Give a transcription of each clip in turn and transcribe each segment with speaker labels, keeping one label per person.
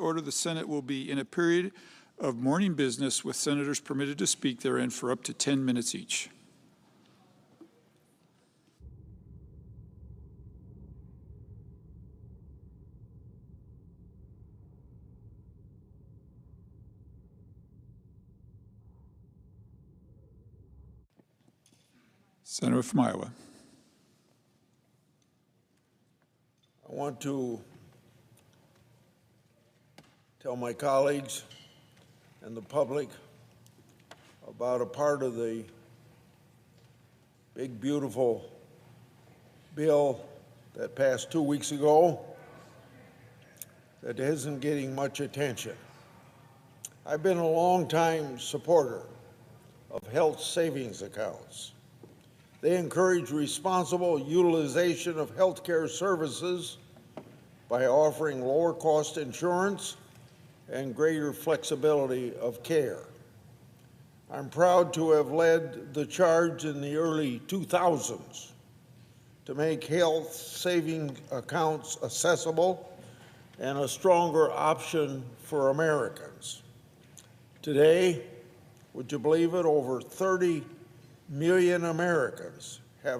Speaker 1: order, the Senate will be in a period of morning business with senators permitted to speak therein for up to 10 minutes each. Senator from Iowa.
Speaker 2: I want to tell my colleagues and the public about a part of the big, beautiful bill that passed 2 weeks ago that isn't getting much attention. I've been a long-time supporter of health savings accounts. They encourage responsible utilization of healthcare services by offering lower-cost insurance and greater flexibility of care. I'm proud to have led the charge in the early 2000s to make health saving accounts accessible and a stronger option for Americans. Today, would you believe it, over 30 million Americans have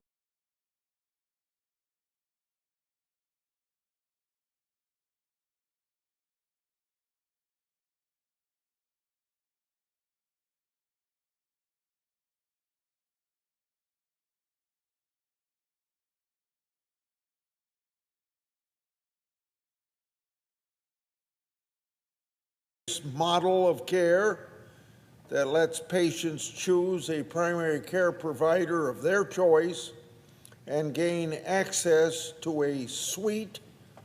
Speaker 2: this model of care that lets patients choose a primary care provider of their choice and gain access to a suite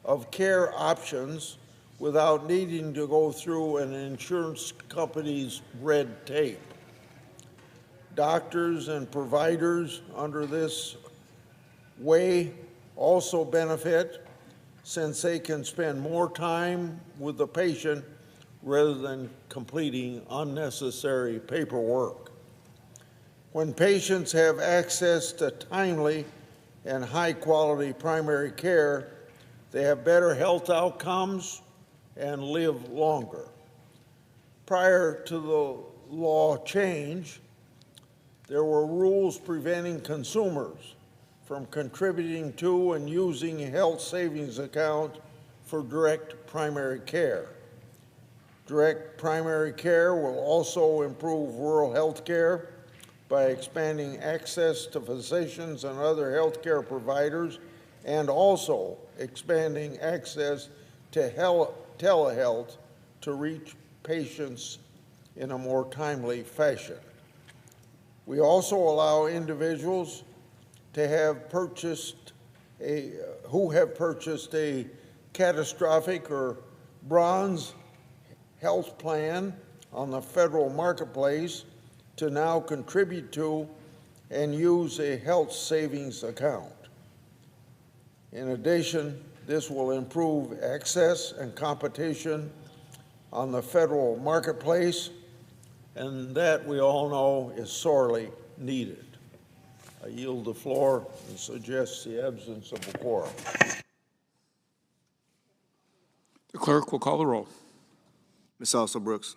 Speaker 2: of care options without needing to go through an insurance company's red tape. Doctors and providers under this way also benefit since they can spend more time with the patient rather than completing unnecessary paperwork. When patients have access to timely and high-quality primary care, they have better health outcomes and live longer. Prior to the law change, there were rules preventing consumers from contributing to and using a health savings account for direct primary care. Direct primary care will also improve rural health care by expanding access to physicians and other health care providers, and also expanding access to telehealth to reach patients in a more timely fashion. We also allow individuals to have purchased who have purchased a catastrophic or bronze health plan on the federal marketplace to now contribute to and use a health savings account. In addition, this will improve access and competition on the federal marketplace, and that we all know is sorely needed. I yield the floor and suggest the absence of a quorum.
Speaker 1: The clerk will call the roll.
Speaker 3: Ms. Alston-Brooks.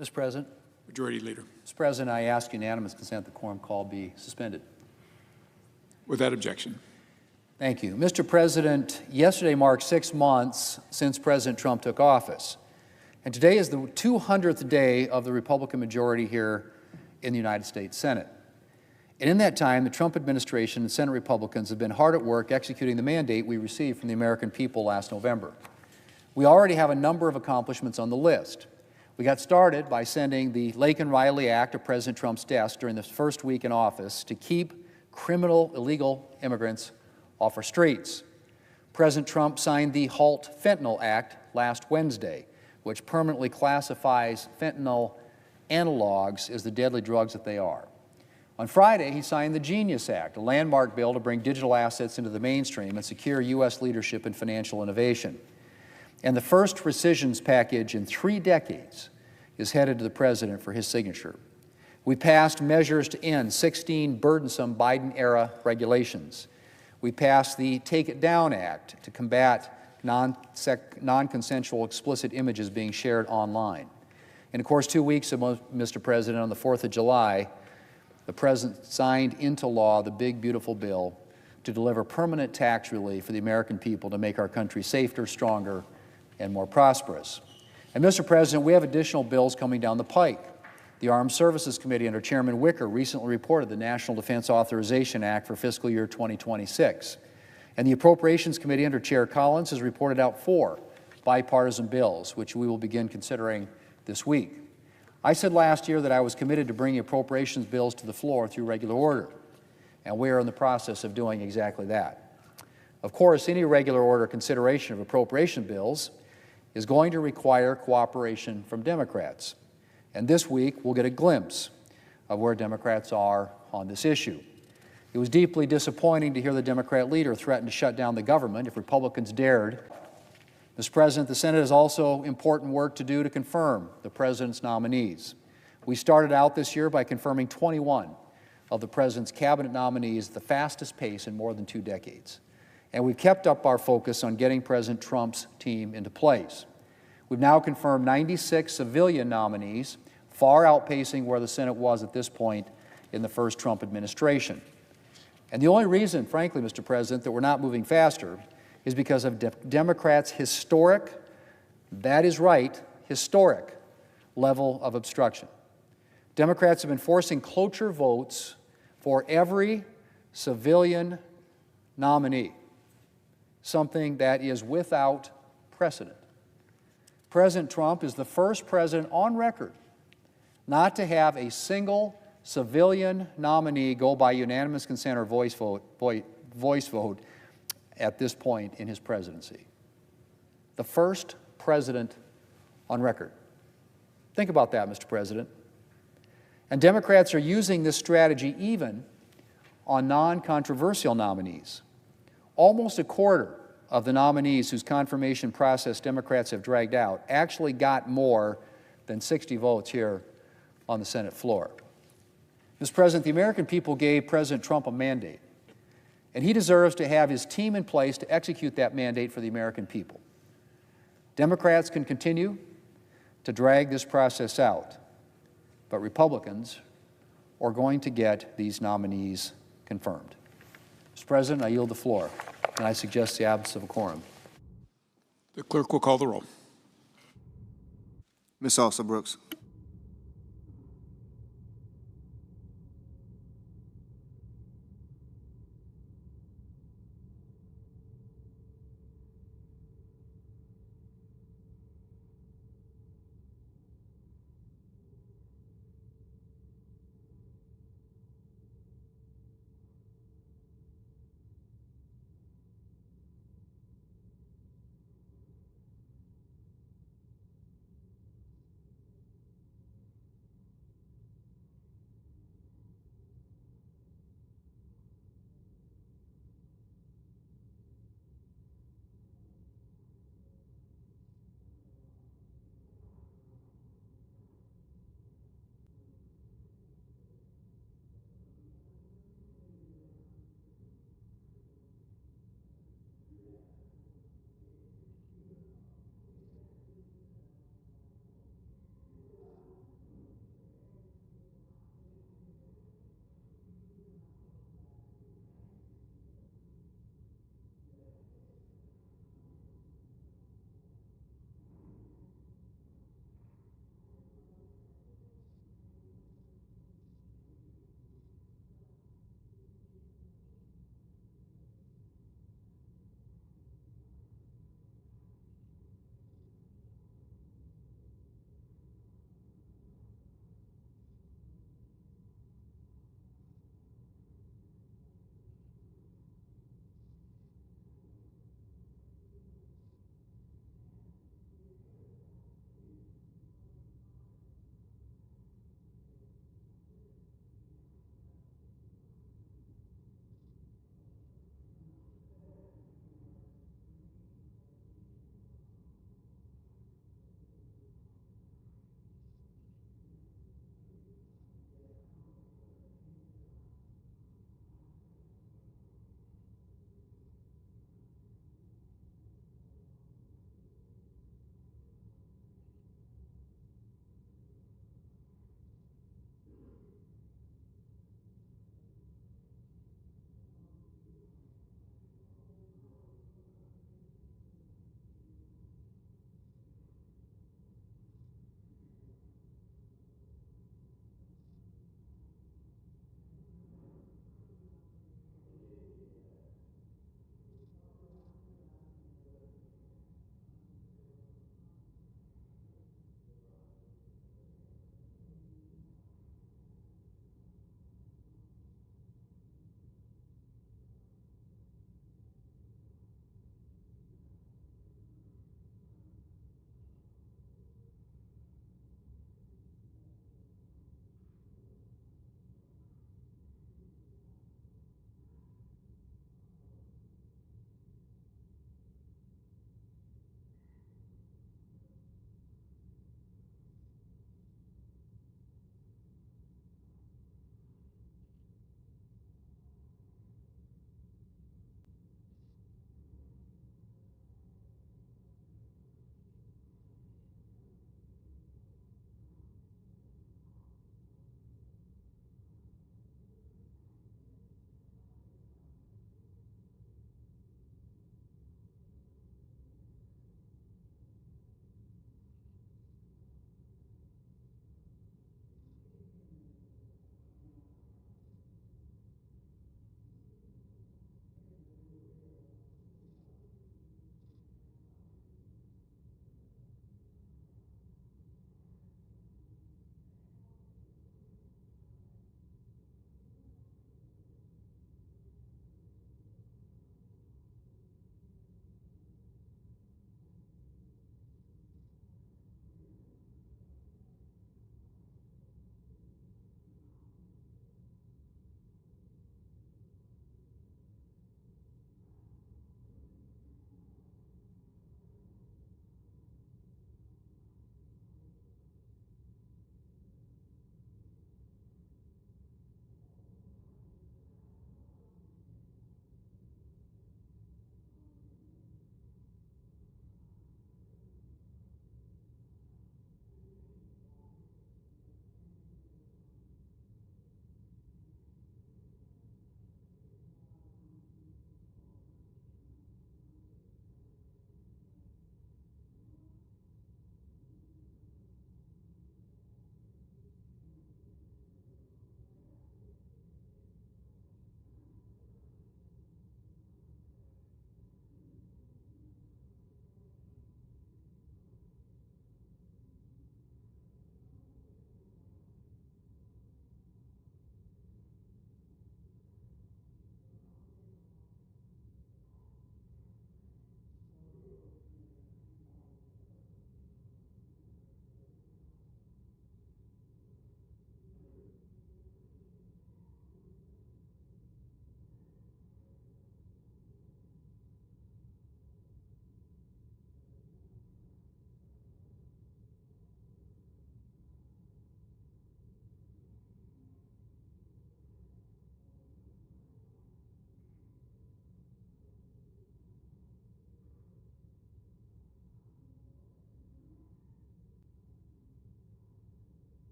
Speaker 4: Mr. President.
Speaker 1: Majority Leader.
Speaker 4: Mr. President, I ask unanimous consent the quorum call be suspended.
Speaker 1: Without objection.
Speaker 4: Thank you. Mr. President, yesterday marked 6 months since President Trump took office, and today is the 200th day of the Republican majority here in the United States Senate. And in that time, the Trump administration and Senate Republicans have been hard at work executing the mandate we received from the American people last November. We already have a number of accomplishments on the list. We got started by sending the Lake and Riley Act to President Trump's desk during the first week in office to keep criminal illegal immigrants off our streets. President Trump signed the Halt Fentanyl Act last Wednesday, which permanently classifies fentanyl analogs as the deadly drugs that they are. On Friday, he signed the Genius Act, a landmark bill to bring digital assets into the mainstream and secure U.S. leadership in financial innovation. And the first rescissions package in 3 decades is headed to the President for his signature. We passed measures to end 16 burdensome Biden-era regulations. We passed the Take It Down Act to combat non-consensual explicit images being shared online. And of course, 2 weeks ago, Mr. President, on the 4th of July, the President signed into law the big, beautiful bill to deliver permanent tax relief for the American people to make our country safer, stronger, and more prosperous. And Mr. President, we have additional bills coming down the pike. The Armed Services Committee under Chairman Wicker recently reported the National Defense Authorization Act for fiscal year 2026. And the Appropriations Committee under Chair Collins has reported out 4 bipartisan bills, which we will begin considering this week. I said last year that I was committed to bringing appropriations bills to the floor through regular order, and we are in the process of doing exactly that. Of course, any regular order consideration of appropriation bills is going to require cooperation from Democrats. And this week, we'll get a glimpse of where Democrats are on this issue. It was deeply disappointing to hear the Democrat leader threaten to shut down the government if Republicans dared. Mr. President, the Senate has also important work to do to confirm the President's nominees. We started out this year by confirming 21 of the President's cabinet nominees at the fastest pace in more than 2 decades. And we've kept up our focus on getting President Trump's team into place. We've now confirmed 96 civilian nominees, far outpacing where the Senate was at this point in the first Trump administration. And the only reason, frankly, Mr. President, that we're not moving faster is because of Democrats' historic, that is right, historic level of obstruction. Democrats have been forcing cloture votes for every civilian nominee, something that is without precedent. President Trump is the first president on record not to have a single civilian nominee go by unanimous consent or voice vote at this point in his presidency. The first president on record. Think about that, Mr. President. And Democrats are using this strategy even on non-controversial nominees. Almost a quarter of the nominees whose confirmation process Democrats have dragged out actually got more than 60 votes here on the Senate floor. Mr. President, the American people gave President Trump a mandate, and he deserves to have his team in place to execute that mandate for the American people. Democrats can continue to drag this process out, but Republicans are going to get these nominees confirmed. Mr. President, I yield the floor, and I suggest the absence of a quorum.
Speaker 1: The clerk will call the roll.
Speaker 3: Ms. Alsop Brooks.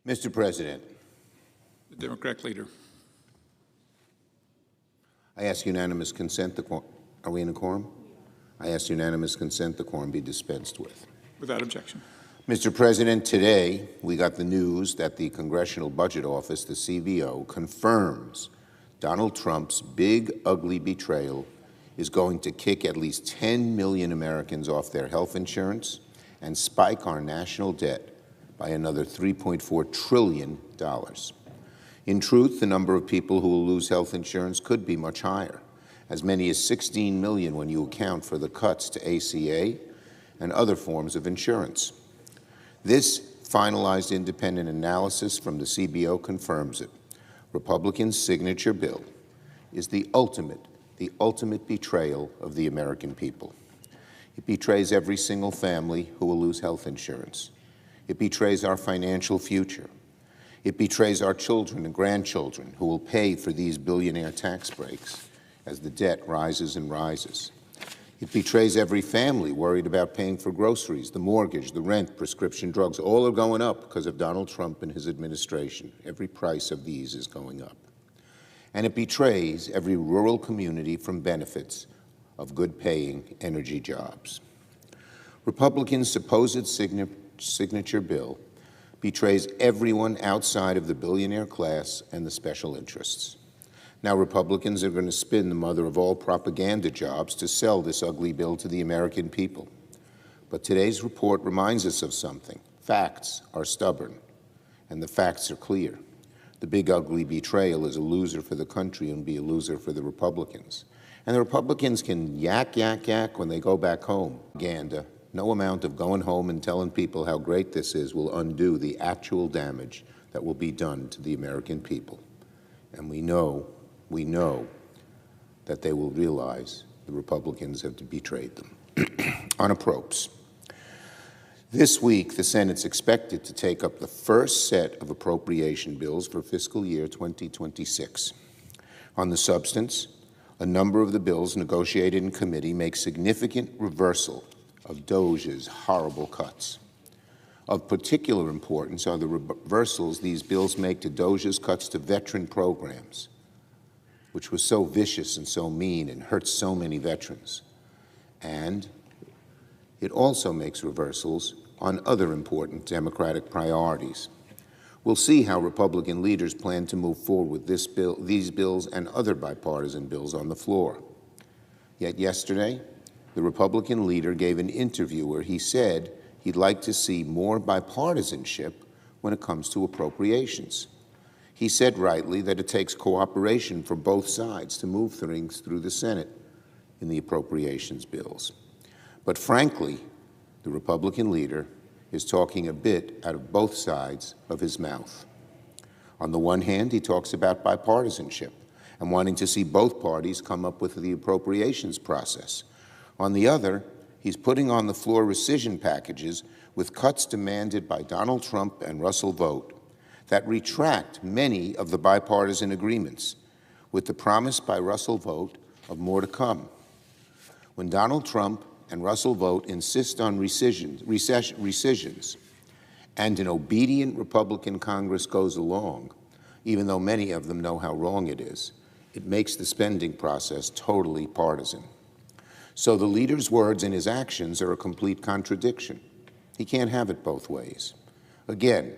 Speaker 5: Mr. President,
Speaker 1: The Democratic leader.
Speaker 5: I ask unanimous consent. Are we in a quorum? I ask unanimous consent the quorum be dispensed with.
Speaker 1: Without objection.
Speaker 5: Mr. President, today we got the news that the Congressional Budget Office, the CBO, confirms Donald Trump's big, ugly betrayal is going to kick at least 10 million Americans off their health insurance and spike our national debt by another $3.4 trillion. In truth, the number of people who will lose health insurance could be much higher, as many as 16 million when you account for the cuts to ACA and other forms of insurance. This finalized independent analysis from the CBO confirms it. Republicans' signature bill is the ultimate betrayal of the American people. It betrays every single family who will lose health insurance. It betrays our financial future. It betrays our children and grandchildren who will pay for these billionaire tax breaks as the debt rises and rises. It betrays every family worried about paying for groceries, the mortgage, the rent, prescription drugs. All are going up because of Donald Trump and his administration. Every price of these is going up. And it betrays every rural community from benefits of good-paying energy jobs. Republicans' supposed signature bill betrays everyone outside of the billionaire class and the special interests. Now Republicans are going to spin the mother of all propaganda jobs to sell this ugly bill to the American people. But today's report reminds us of something. Facts are stubborn, and the facts are clear. The big ugly betrayal is a loser for the country and be a loser for the Republicans. And the Republicans can yak when they go back home. Propaganda. No amount of going home and telling people how great this is will undo the actual damage that will be done to the American people. And we know that they will realize the Republicans have betrayed them. On appropriations. This week, the Senate's expected to take up the first set of appropriation bills for fiscal year 2026. On the substance, a number of the bills negotiated in committee make significant reversal of DOJ's horrible cuts. Of particular importance are the reversals these bills make to DOJ's cuts to veteran programs, which was so vicious and so mean and hurt so many veterans. And it also makes reversals on other important Democratic priorities. We'll see how Republican leaders plan to move forward with this bill, these bills and other bipartisan bills on the floor. Yet yesterday, the Republican leader gave an interview where he said he'd like to see more bipartisanship when it comes to appropriations. He said rightly that it takes cooperation from both sides to move things through the Senate in the appropriations bills. But frankly, the Republican leader is talking a bit out of both sides of his mouth. On the one hand, he talks about bipartisanship and wanting to see both parties come up with the appropriations process. On the other, he's putting on the floor rescission packages with cuts demanded by Donald Trump and Russell Vought that retract many of the bipartisan agreements, with the promise by Russell Vought of more to come. When Donald Trump and Russell Vought insist on rescissions, and an obedient Republican Congress goes along, even though many of them know how wrong it is, it makes the spending process totally partisan. So the leader's words and his actions are a complete contradiction. He can't have it both ways. Again,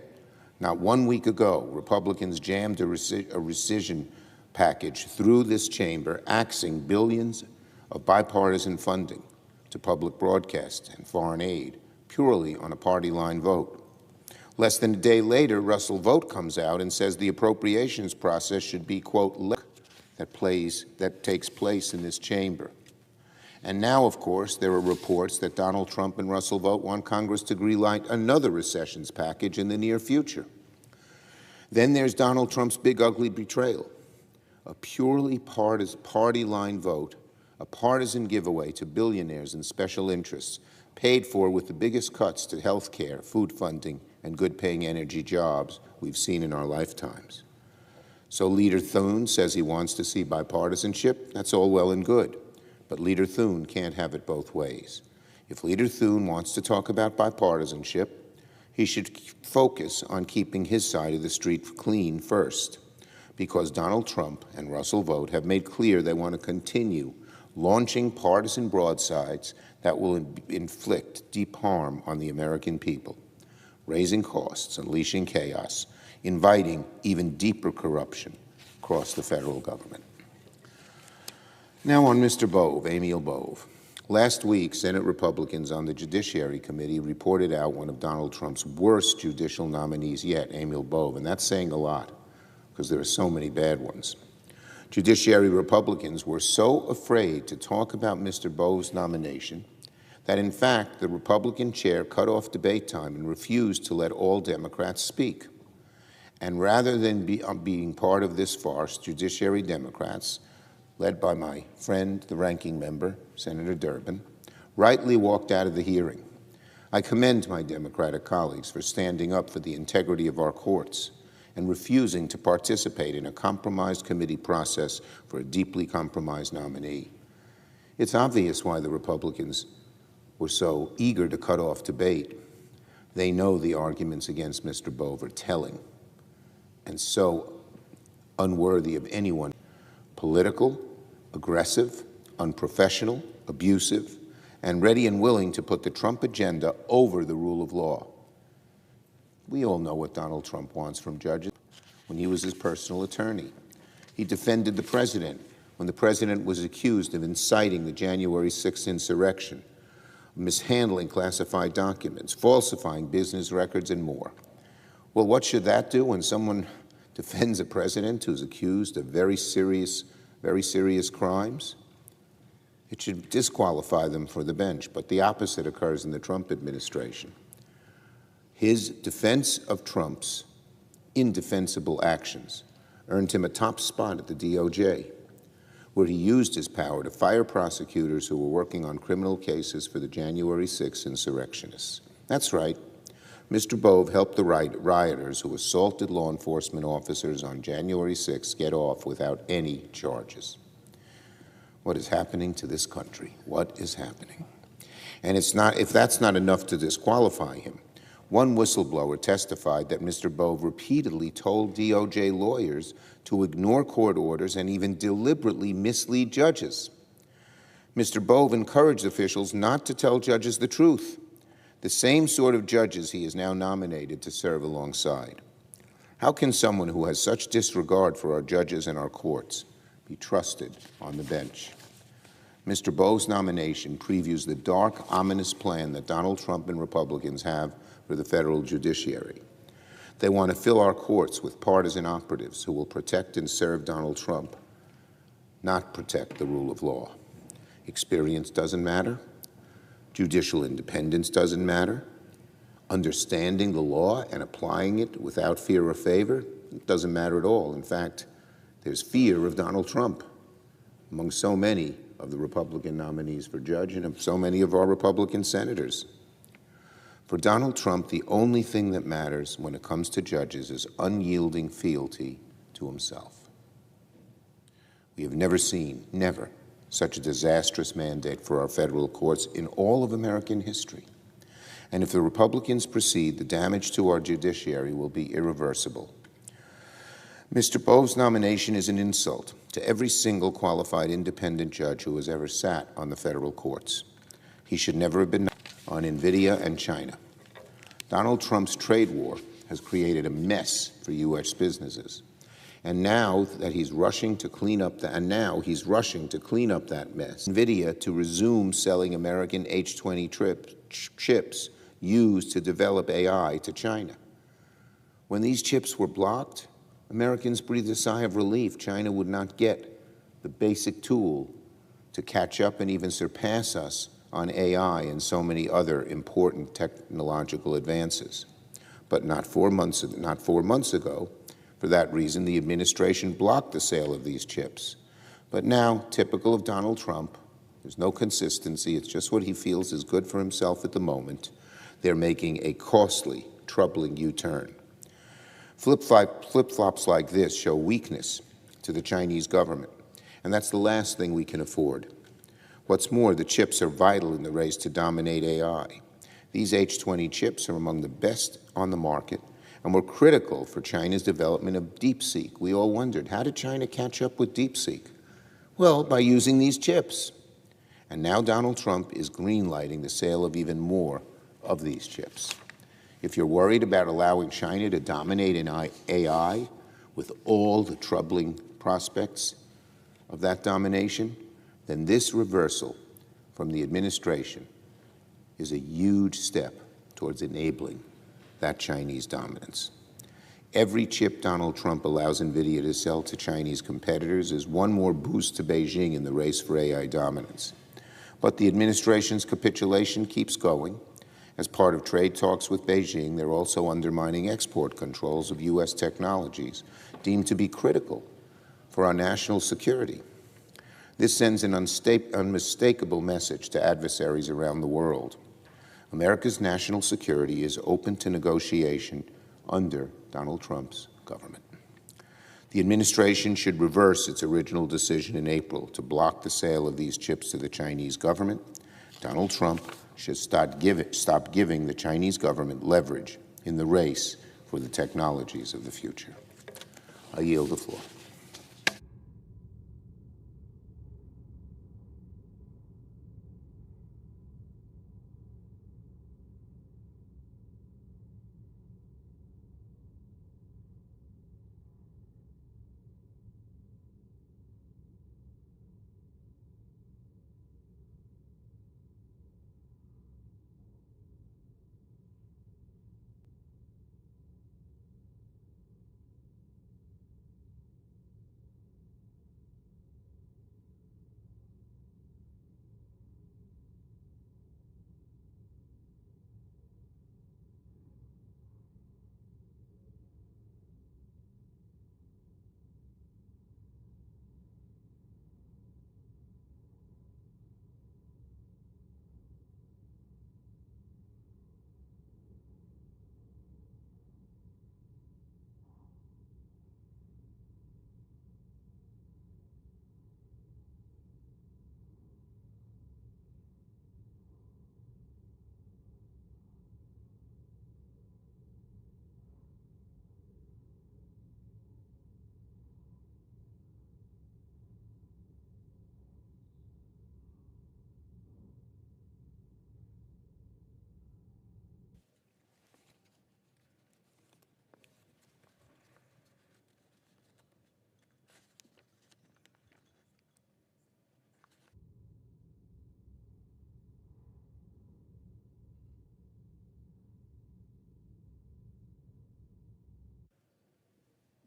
Speaker 5: not 1 week ago, Republicans jammed a rescission package through this chamber, axing billions of bipartisan funding to public broadcast and foreign aid, purely on a party line vote. Less than a day later, Russell Vought comes out and says the appropriations process should be, quote, that takes place in this chamber. And now, of course, there are reports that Donald Trump and Russell Vought want Congress to greenlight another recessions package in the near future. Then there's Donald Trump's big, ugly betrayal, a purely party line vote, a partisan giveaway to billionaires and special interests, paid for with the biggest cuts to health care, food funding, and good-paying energy jobs we've seen in our lifetimes. So Leader Thune says he wants to see bipartisanship. That's all well and good. But Leader Thune can't have it both ways. If Leader Thune wants to talk about bipartisanship, He should focus on keeping his side of the street clean first, because Donald Trump and Russell Vought have made clear they want to continue launching partisan broadsides that will inflict deep harm on the American people, raising costs, unleashing chaos, inviting even deeper corruption across the federal government. Now on Mr. Bove, Emil Bove. Last week, Senate Republicans on the Judiciary Committee reported out one of Donald Trump's worst judicial nominees yet, Emil Bove, and that's saying a lot because there are so many bad ones. Judiciary Republicans were so afraid to talk about Mr. Bove's nomination that, in fact, the Republican chair cut off debate time and refused to let all Democrats speak. And rather than being part of this farce, Judiciary Democrats, led by my friend, the ranking member, Senator Durbin, rightly walked out of the hearing. I commend my Democratic colleagues for standing up for the integrity of our courts and refusing to participate in a compromised committee process for a deeply compromised nominee. It's obvious why the Republicans were so eager to cut off debate. They know the arguments against Mr. Bove are telling and so unworthy of anyone. Political, aggressive, unprofessional, abusive, and ready and willing to put the Trump agenda over the rule of law. We all know what Donald Trump wants from judges. When he was his personal attorney, he defended the president when the president was accused of inciting the January 6th insurrection, mishandling classified documents, falsifying business records, and more. Well, what should that do when someone defends a president who's accused of very serious crimes? It should disqualify them for the bench, but the opposite occurs in the Trump administration. His defense of Trump's indefensible actions earned him a top spot at the DOJ, where he used his power to fire prosecutors who were working on criminal cases for the January 6th insurrectionists. That's right. Mr. Bove helped the rioters who assaulted law enforcement officers on January 6th get off without any charges. What is happening to this country? What is happening? And if that's not enough to disqualify him, one whistleblower testified that Mr. Bove repeatedly told DOJ lawyers to ignore court orders and even deliberately mislead judges. Mr. Bove encouraged officials not to tell judges the truth, the same sort of judges he is now nominated to serve alongside. How can someone who has such disregard for our judges and our courts be trusted on the bench? Mr. Bove's nomination previews the dark, ominous plan that Donald Trump and Republicans have for the federal judiciary. They want to fill our courts with partisan operatives who will protect and serve Donald Trump, not protect the rule of law. Experience doesn't matter. Judicial independence doesn't matter. Understanding the law and applying it without fear or favor, it doesn't matter at all. In fact, there's fear of Donald Trump among so many of the Republican nominees for judge and of so many of our Republican senators. For Donald Trump, the only thing that matters when it comes to judges is unyielding fealty to himself. We have never seen, never, such a disastrous mandate for our federal courts in all of American history. And if the Republicans proceed, the damage to our judiciary will be irreversible. Mr. Bove's nomination is an insult to every single qualified independent judge who has ever sat on the federal courts. He should never have been on NVIDIA and China. Donald Trump's trade war has created a mess for U.S. businesses. And now he's rushing to clean up that mess. NVIDIA to resume selling American H20 chips used to develop AI to China. When these chips were blocked, Americans breathed a sigh of relief. China would not get the basic tool to catch up and even surpass us on AI and so many other important technological advances. But not 4 months ago, for that reason, the administration blocked the sale of these chips. But now, typical of Donald Trump, there's no consistency. It's just what he feels is good for himself at the moment. They're making a costly, troubling U-turn. Flip-flops like this show weakness to the Chinese government, and that's the last thing we can afford. What's more, the chips are vital in the race to dominate AI. These H20 chips are among the best on the market and were critical for China's development of DeepSeek. We all wondered, how did China catch up with DeepSeek? Well, by using these chips. And now Donald Trump is greenlighting the sale of even more of these chips. If you're worried about allowing China to dominate in AI with all the troubling prospects of that domination, then this reversal from the administration is a huge step towards enabling that Chinese dominance. Every chip Donald Trump allows NVIDIA to sell to Chinese competitors is one more boost to Beijing in the race for AI dominance. But the administration's capitulation keeps going. As part of trade talks with Beijing, they're also undermining export controls of U.S. technologies deemed to be critical for our national security. This sends an unmistakable message to adversaries around the world. America's national security is open to negotiation under Donald Trump's government. The administration should reverse its original decision in April to block the sale of these chips to the Chinese government. Donald Trump should stop giving the Chinese government leverage in the race for the technologies of the future. I yield the floor.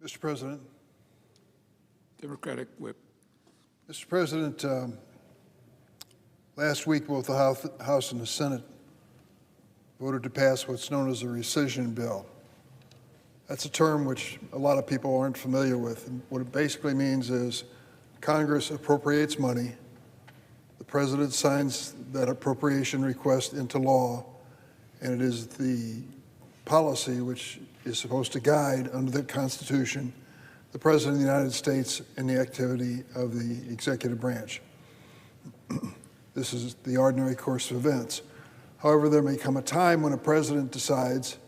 Speaker 6: Mr. President.
Speaker 1: Democratic Whip.
Speaker 6: Mr. President, last week both the House and the Senate voted to pass what's known as a rescission bill. That's a term which a lot of people aren't familiar with. And what it basically means is Congress appropriates money, the President signs that appropriation request into law, and it is the policy which is supposed to guide, under the Constitution, the President of the United States in the activity of the executive branch. This is the ordinary course of events. However, there may come a time when a president decides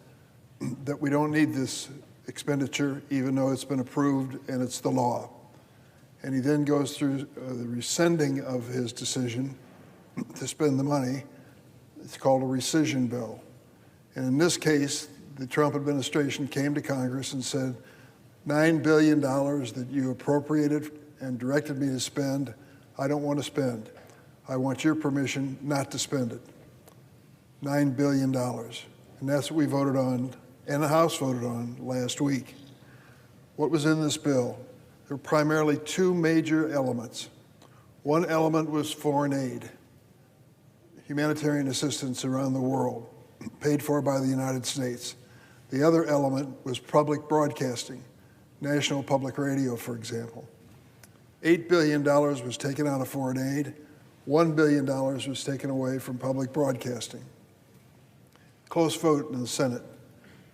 Speaker 6: that we don't need this expenditure, even though it's been approved and it's the law. And he then goes through the rescinding of his decision to spend the money. It's called a rescission bill. And in this case, the Trump administration came to Congress and said, $9 billion that you appropriated and directed me to spend, I don't want to spend. I want your permission not to spend it. $9 billion. And that's what we voted on, and the House voted on last week. What was in this bill? There were primarily two major elements. One element was foreign aid, humanitarian assistance around the world, paid for by the United States. The other element was public broadcasting, National Public Radio, for example. $8 billion was taken out of foreign aid. $1 billion was taken away from public broadcasting. Close vote in the Senate.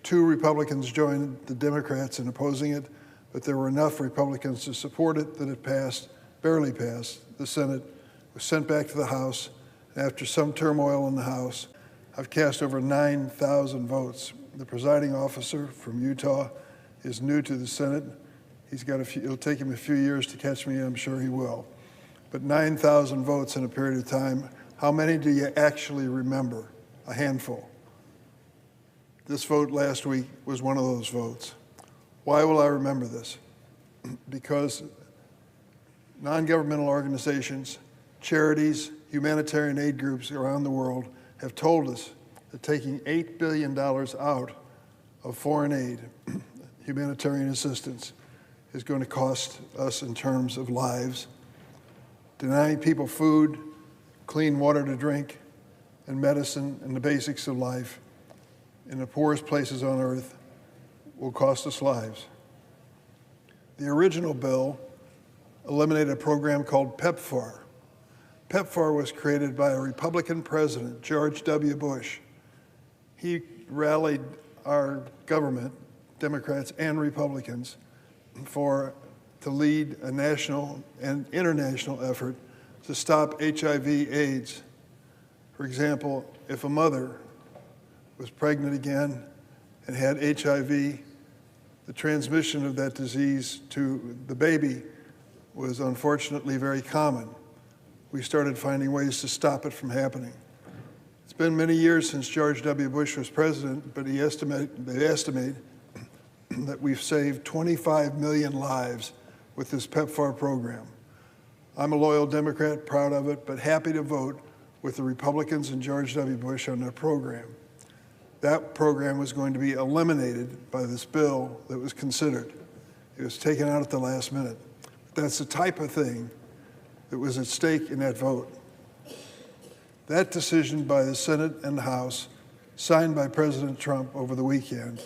Speaker 6: 2 Republicans joined the Democrats in opposing it, but there were enough Republicans to support it that it passed, barely passed. The Senate was sent back to the House, and after some turmoil in the House, I've cast over 9,000 votes. The presiding officer from Utah is new to the Senate. It'll take him a few years to catch me, I'm sure he will. But 9,000 votes in a period of time, how many do you actually remember? A handful. This vote last week was one of those votes. Why will I remember this? Because non-governmental organizations, charities, humanitarian aid groups around the world have told us that taking $8 billion out of foreign aid, humanitarian assistance, is going to cost us in terms of lives. Denying people food, clean water to drink, and medicine and the basics of life in the poorest places on earth will cost us lives. The original bill eliminated a program called PEPFAR. PEPFAR was created by a Republican president, George W. Bush. He rallied our government, Democrats and Republicans, to lead a national and international effort to stop HIV/AIDS. For example, if a mother was pregnant again and had HIV, the transmission of that disease to the baby was unfortunately very common. We started finding ways to stop it from happening. It's been many years since George W. Bush was president, but they estimate that we've saved 25 million lives with this PEPFAR program. I'm a loyal Democrat, proud of it, but happy to vote with the Republicans and George W. Bush on their program. That program was going to be eliminated by this bill that was considered. It was taken out at the last minute. That's the type of thing that was at stake in that vote. That decision by the Senate and the House, signed by President Trump over the weekend,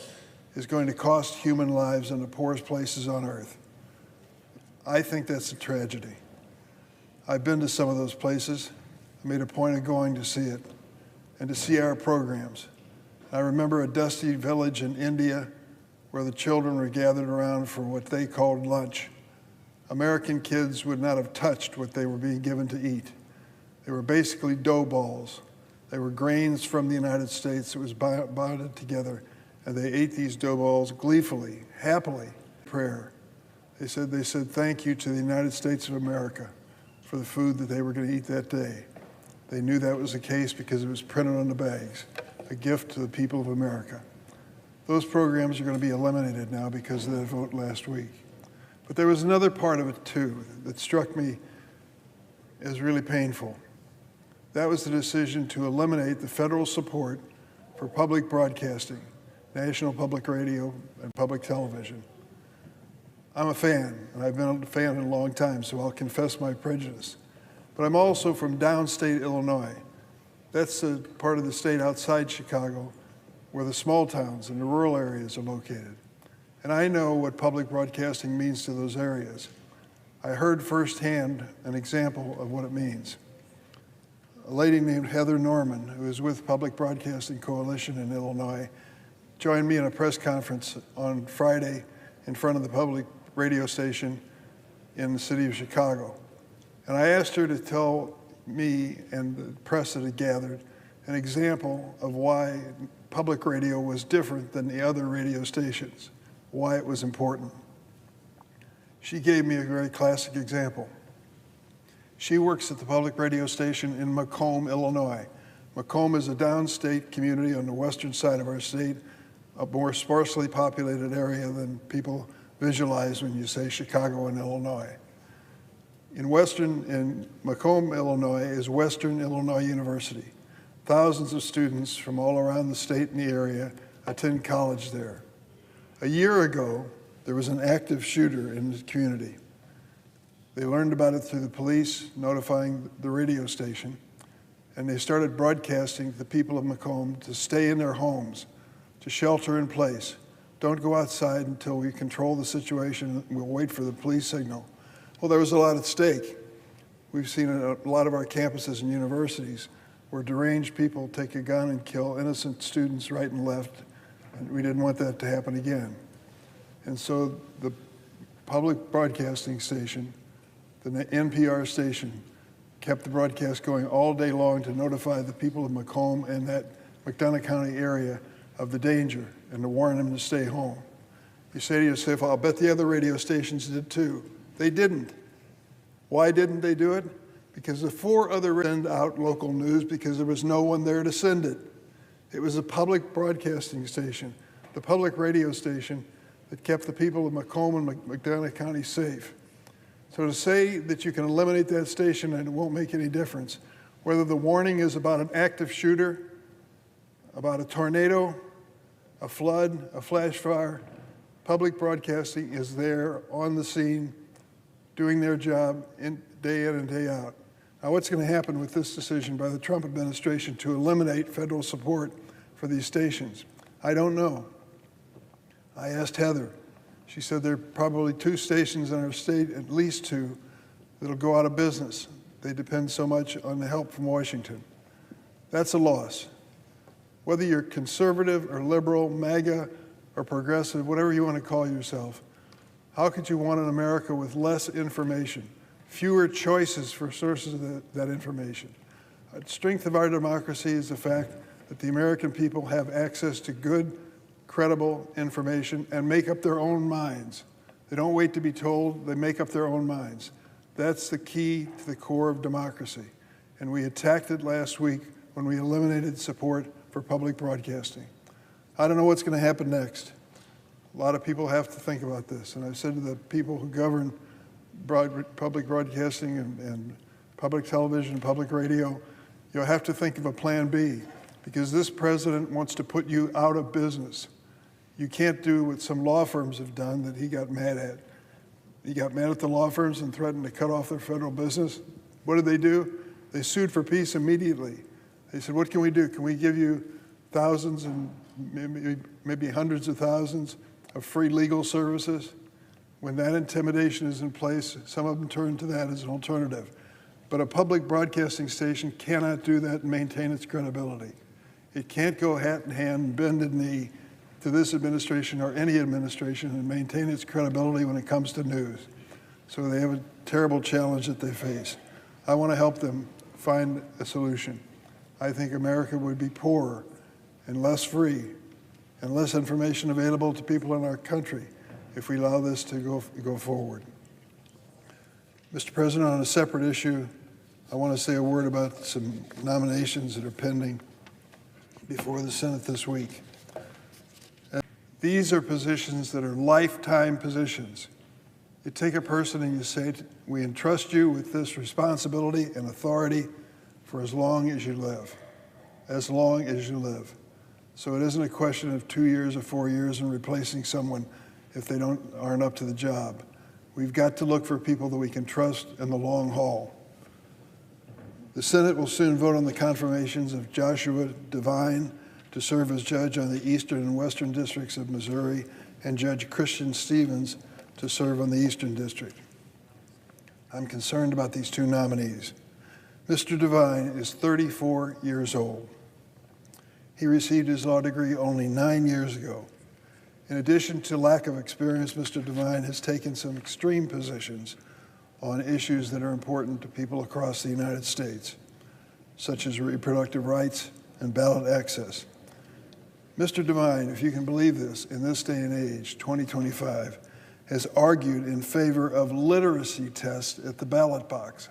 Speaker 6: is going to cost human lives in the poorest places on earth. I think that's a tragedy. I've been to some of those places. I made a point of going to see it and to see our programs. I remember a dusty village in India where the children were gathered around for what they called lunch. American kids would not have touched what they were being given to eat. They were basically dough balls. They were grains from the United States that was bonded together, and they ate these dough balls gleefully, happily. Prayer. They said thank you to the United States of America for the food that they were going to eat that day. They knew that was the case because it was printed on the bags, a gift to the people of America. Those programs are going to be eliminated now because of that vote last week. But there was another part of it, too, that struck me as really painful. That was the decision to eliminate the federal support for public broadcasting, national public radio, and public television. I'm a fan, and I've been a fan in a long time, so I'll confess my prejudice. But I'm also from downstate Illinois. That's the part of the state outside Chicago where the small towns and the rural areas are located. And I know what public broadcasting means to those areas. I heard firsthand an example of what it means. A lady named Heather Norman, who is with Public Broadcasting Coalition in Illinois, joined me in a press conference on Friday in front of the public radio station in the city of Chicago. And I asked her to tell me and the press that had gathered an example of why public radio was different than the other radio stations, why it was important. She gave me a very classic example. She works at the public radio station in Macomb, Illinois. Macomb is a downstate community on the western side of our state, a more sparsely populated area than people visualize when you say Chicago and Illinois. In Macomb, Illinois, is Western Illinois University. Thousands of students from all around the state and the area attend college there. A year ago, there was an active shooter in the community. They learned about it through the police notifying the radio station, and they started broadcasting to the people of Macomb to stay in their homes, to shelter in place. Don't go outside until we control the situation. We'll wait for the police signal. Well, there was a lot at stake. We've seen a lot of our campuses and universities where deranged people take a gun and kill innocent students right and left, and we didn't want that to happen again. And so the public broadcasting station, the NPR station, kept the broadcast going all day long to notify the people of Macomb and that McDonough County area of the danger and to warn them to stay home. You say to yourself, well, I'll bet the other radio stations did too. They didn't. Why didn't they do it? Because the 4 other send out local news because there was no one there to send it. It was a public broadcasting station, the public radio station that kept the people of Macomb and McDonough County safe. So to say that you can eliminate that station and it won't make any difference, whether the warning is about an active shooter, about a tornado, a flood, a flash fire, public broadcasting is there on the scene doing their job day in and day out. Now, what's going to happen with this decision by the Trump administration to eliminate federal support for these stations? I don't know. I asked Heather. She said there are probably 2 stations in our state, at least 2, that'll go out of business. They depend so much on the help from Washington. That's a loss. Whether you're conservative or liberal, MAGA or progressive, whatever you want to call yourself, how could you want an America with less information, fewer choices for sources of that information? The strength of our democracy is the fact that the American people have access to good, credible information and make up their own minds. They don't wait to be told, they make up their own minds. That's the key to the core of democracy. And we attacked it last week when we eliminated support for public broadcasting. I don't know what's going to happen next. A lot of people have to think about this. And I've said to the people who govern public broadcasting and public television and public radio, you'll have to think of a plan B, because this president wants to put you out of business. You can't do what some law firms have done that he got mad at. He got mad at the law firms and threatened to cut off their federal business. What did they do? They sued for peace immediately. They said, what can we do? Can we give you thousands and maybe hundreds of thousands of free legal services? When that intimidation is in place, some of them turn to that as an alternative. But a public broadcasting station cannot do that and maintain its credibility. It can't go hat in hand, bended knee to this administration or any administration and maintain its credibility when it comes to news. So they have a terrible challenge that they face. I want to help them find a solution. I think America would be poorer and less free and less information available to people in our country if we allow this to go forward. Mr. President, on a separate issue, I want to say a word about some nominations that are pending before the Senate this week. These are positions that are lifetime positions. You take a person and you say, we entrust you with this responsibility and authority for as long as you live, as long as you live. So it isn't a question of 2 years or 4 years and replacing someone if they aren't up to the job. We've got to look for people that we can trust in the long haul. The Senate will soon vote on the confirmations of Joshua Devine to serve as judge on the Eastern and Western Districts of Missouri, and Judge Christian Stevens to serve on the Eastern District. I'm concerned about these 2 nominees. Mr. Devine is 34 years old. He received his law degree only 9 years ago. In addition to lack of experience, Mr. Devine has taken some extreme positions on issues that are important to people across the United States, such as reproductive rights and ballot access. Mr. Devine, if you can believe this, in this day and age, 2025, has argued in favor of literacy tests at the ballot box.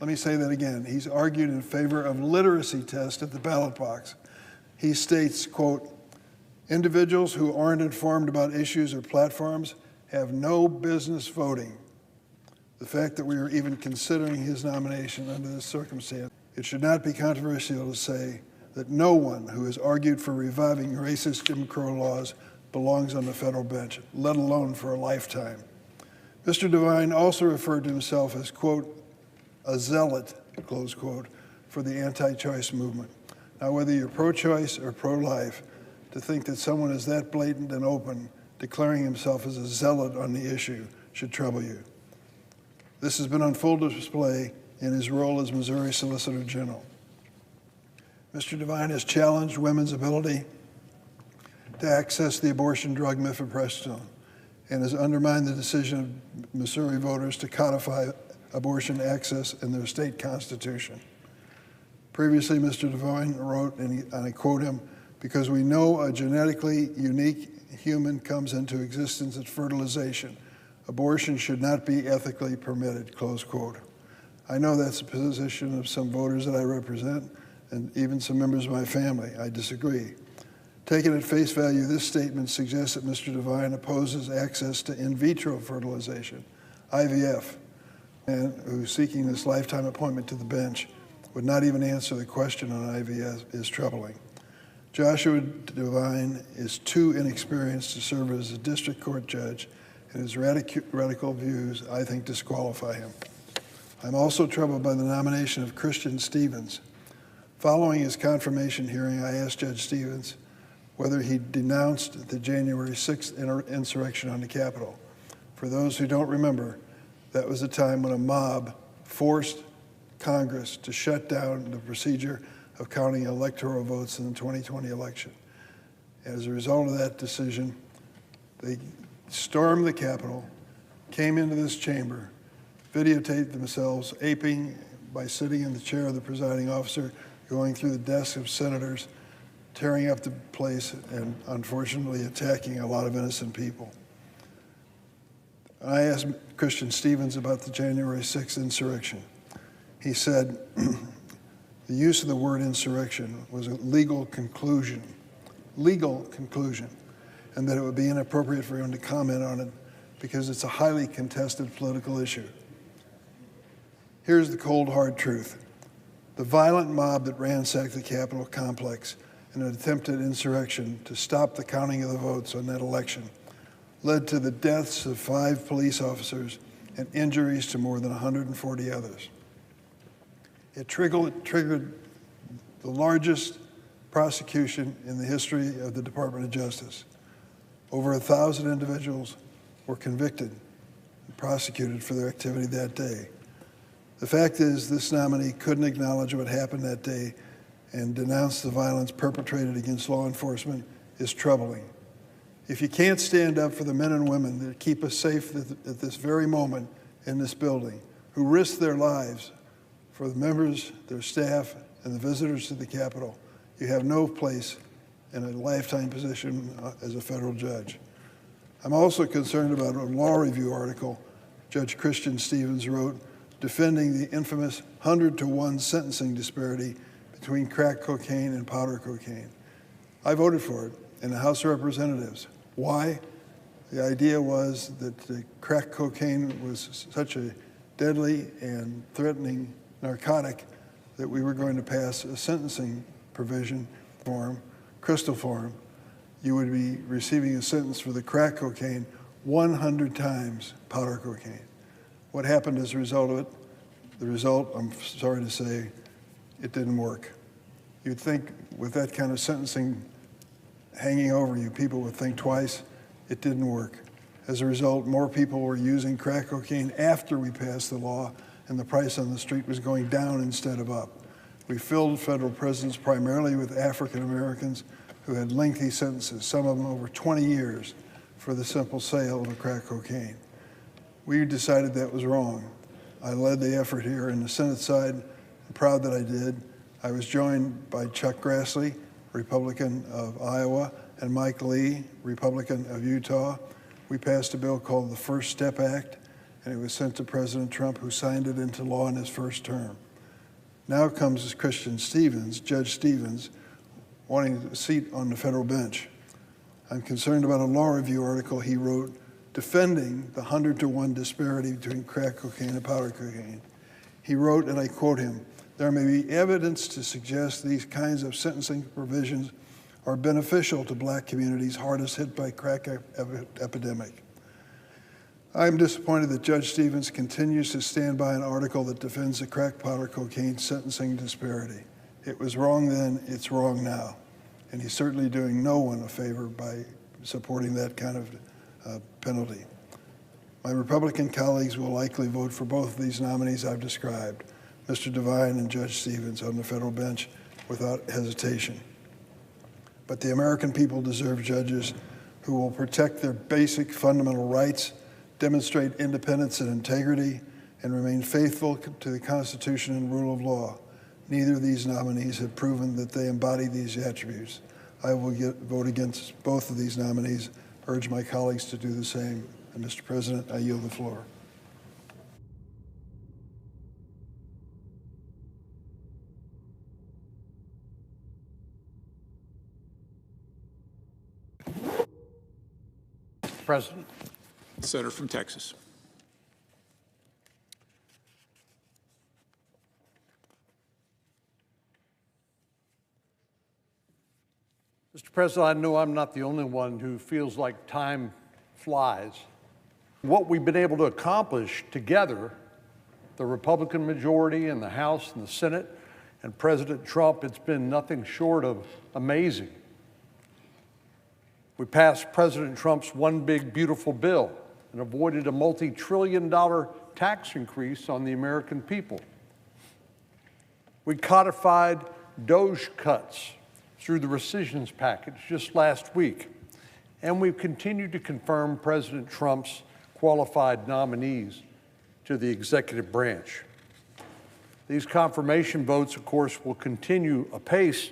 Speaker 6: Let me say that again. He's argued in favor of literacy tests at the ballot box. He states, quote, individuals who aren't informed about issues or platforms have no business voting. The fact that we are even considering his nomination under this circumstance, it should not be controversial to say that no one who has argued for reviving racist Jim Crow laws belongs on the federal bench, let alone for a lifetime. Mr. Devine also referred to himself as, quote, a zealot, close quote, for the anti-choice movement. Now, whether you're pro-choice or pro-life, to think that someone is that blatant and open, declaring himself as a zealot on the issue, should trouble you. This has been on full display in his role as Missouri Solicitor General. Mr. Devine has challenged women's ability to access the abortion drug mifepristone and has undermined the decision of Missouri voters to codify abortion access in their state constitution. Previously, Mr. Devine wrote, and I quote him, "Because we know a genetically unique human comes into existence at fertilization, abortion should not be ethically permitted," close quote. I know that's the position of some voters that I represent and even some members of my family. I disagree. Taken at face value, this statement suggests that Mr. Devine opposes access to in vitro fertilization, IVF, and who's seeking this lifetime appointment to the bench would not even answer the question on IVF is troubling. Joshua Devine is too inexperienced to serve as a district court judge, and his radical views, I think, disqualify him. I'm also troubled by the nomination of Christian Stevens. Following his confirmation hearing, I asked Judge Stevens whether he denounced the January 6th insurrection on the Capitol. For those who don't remember, that was a time when a mob forced Congress to shut down the procedure of counting electoral votes in the 2020 election. As a result of that decision, they stormed the Capitol, came into this chamber, videotaped themselves aping by sitting in the chair of the presiding officer, going through the desks of senators, tearing up the place, and unfortunately attacking a lot of innocent people. I asked Christian Stevens about the January 6th insurrection. He said the use of the word insurrection was a legal conclusion, and that it would be inappropriate for him to comment on it because it's a highly contested political issue. Here's the cold, hard truth. The violent mob that ransacked the Capitol complex in an attempted insurrection to stop the counting of the votes on that election led to the deaths of 5 police officers and injuries to more than 140 others. It triggered the largest prosecution in the history of the Department of Justice. Over 1,000 individuals were convicted and prosecuted for their activity that day. The fact is, this nominee couldn't acknowledge what happened that day and denounce the violence perpetrated against law enforcement is troubling. If you can't stand up for the men and women that keep us safe at this very moment in this building, who risk their lives for the members, their staff, and the visitors to the Capitol, you have no place in a lifetime position as a federal judge. I'm also concerned about a law review article Judge Christian Stevens wrote defending the infamous 100-to-1 sentencing disparity between crack cocaine and powder cocaine. I voted for it in the House of Representatives. Why? The idea was that the crack cocaine was such a deadly and threatening narcotic that we were going to pass a sentencing provision form, crystal form. You would be receiving a sentence for the crack cocaine 100 times powder cocaine. What happened as a result of it? The result, I'm sorry to say, it didn't work. You'd think with that kind of sentencing hanging over you, people would think twice. It didn't work. As a result, more people were using crack cocaine after we passed the law, and the price on the street was going down instead of up. We filled federal prisons primarily with African Americans who had lengthy sentences, some of them over 20 years, for the simple sale of crack cocaine. We decided that was wrong. I led the effort here in the Senate side. I'm proud that I did. I was joined by Chuck Grassley, Republican of Iowa, and Mike Lee, Republican of Utah. We passed a bill called the First Step Act, and it was sent to President Trump, who signed it into law in his first term. Now comes Christian Stevens, Judge Stevens, wanting a seat on the federal bench. I'm concerned about a law review article he wrote defending the 100-to-1 disparity between crack cocaine and powder cocaine. He wrote, and I quote him, "There may be evidence to suggest these kinds of sentencing provisions are beneficial to black communities hardest hit by crack epidemic." I'm disappointed that Judge Stevens continues to stand by an article that defends the crack powder cocaine sentencing disparity. It was wrong then, it's wrong now. And he's certainly doing no one a favor by supporting that kind of penalty. My Republican colleagues will likely vote for both of these nominees I've described, Mr. Devine and Judge Stevens, on the federal bench without hesitation. But the American people deserve judges who will protect their basic fundamental rights, demonstrate independence and integrity, and remain faithful to the Constitution and rule of law. Neither of these nominees have proven that they embody these attributes. I will vote against both of these nominees. Urge my colleagues to do the same. And Mr. President, I yield the floor.
Speaker 7: President.
Speaker 1: Senator from Texas.
Speaker 7: Mr. President, I know I'm not the only one who feels like time flies. What we've been able to accomplish together, the Republican majority in the House and the Senate, and President Trump, it's been nothing short of amazing. We passed President Trump's one big beautiful bill and avoided a multi-trillion-dollar tax increase on the American people. We codified DOGE cuts through the rescissions package just last week, and we've continued to confirm President Trump's qualified nominees to the executive branch. These confirmation votes, of course, will continue apace,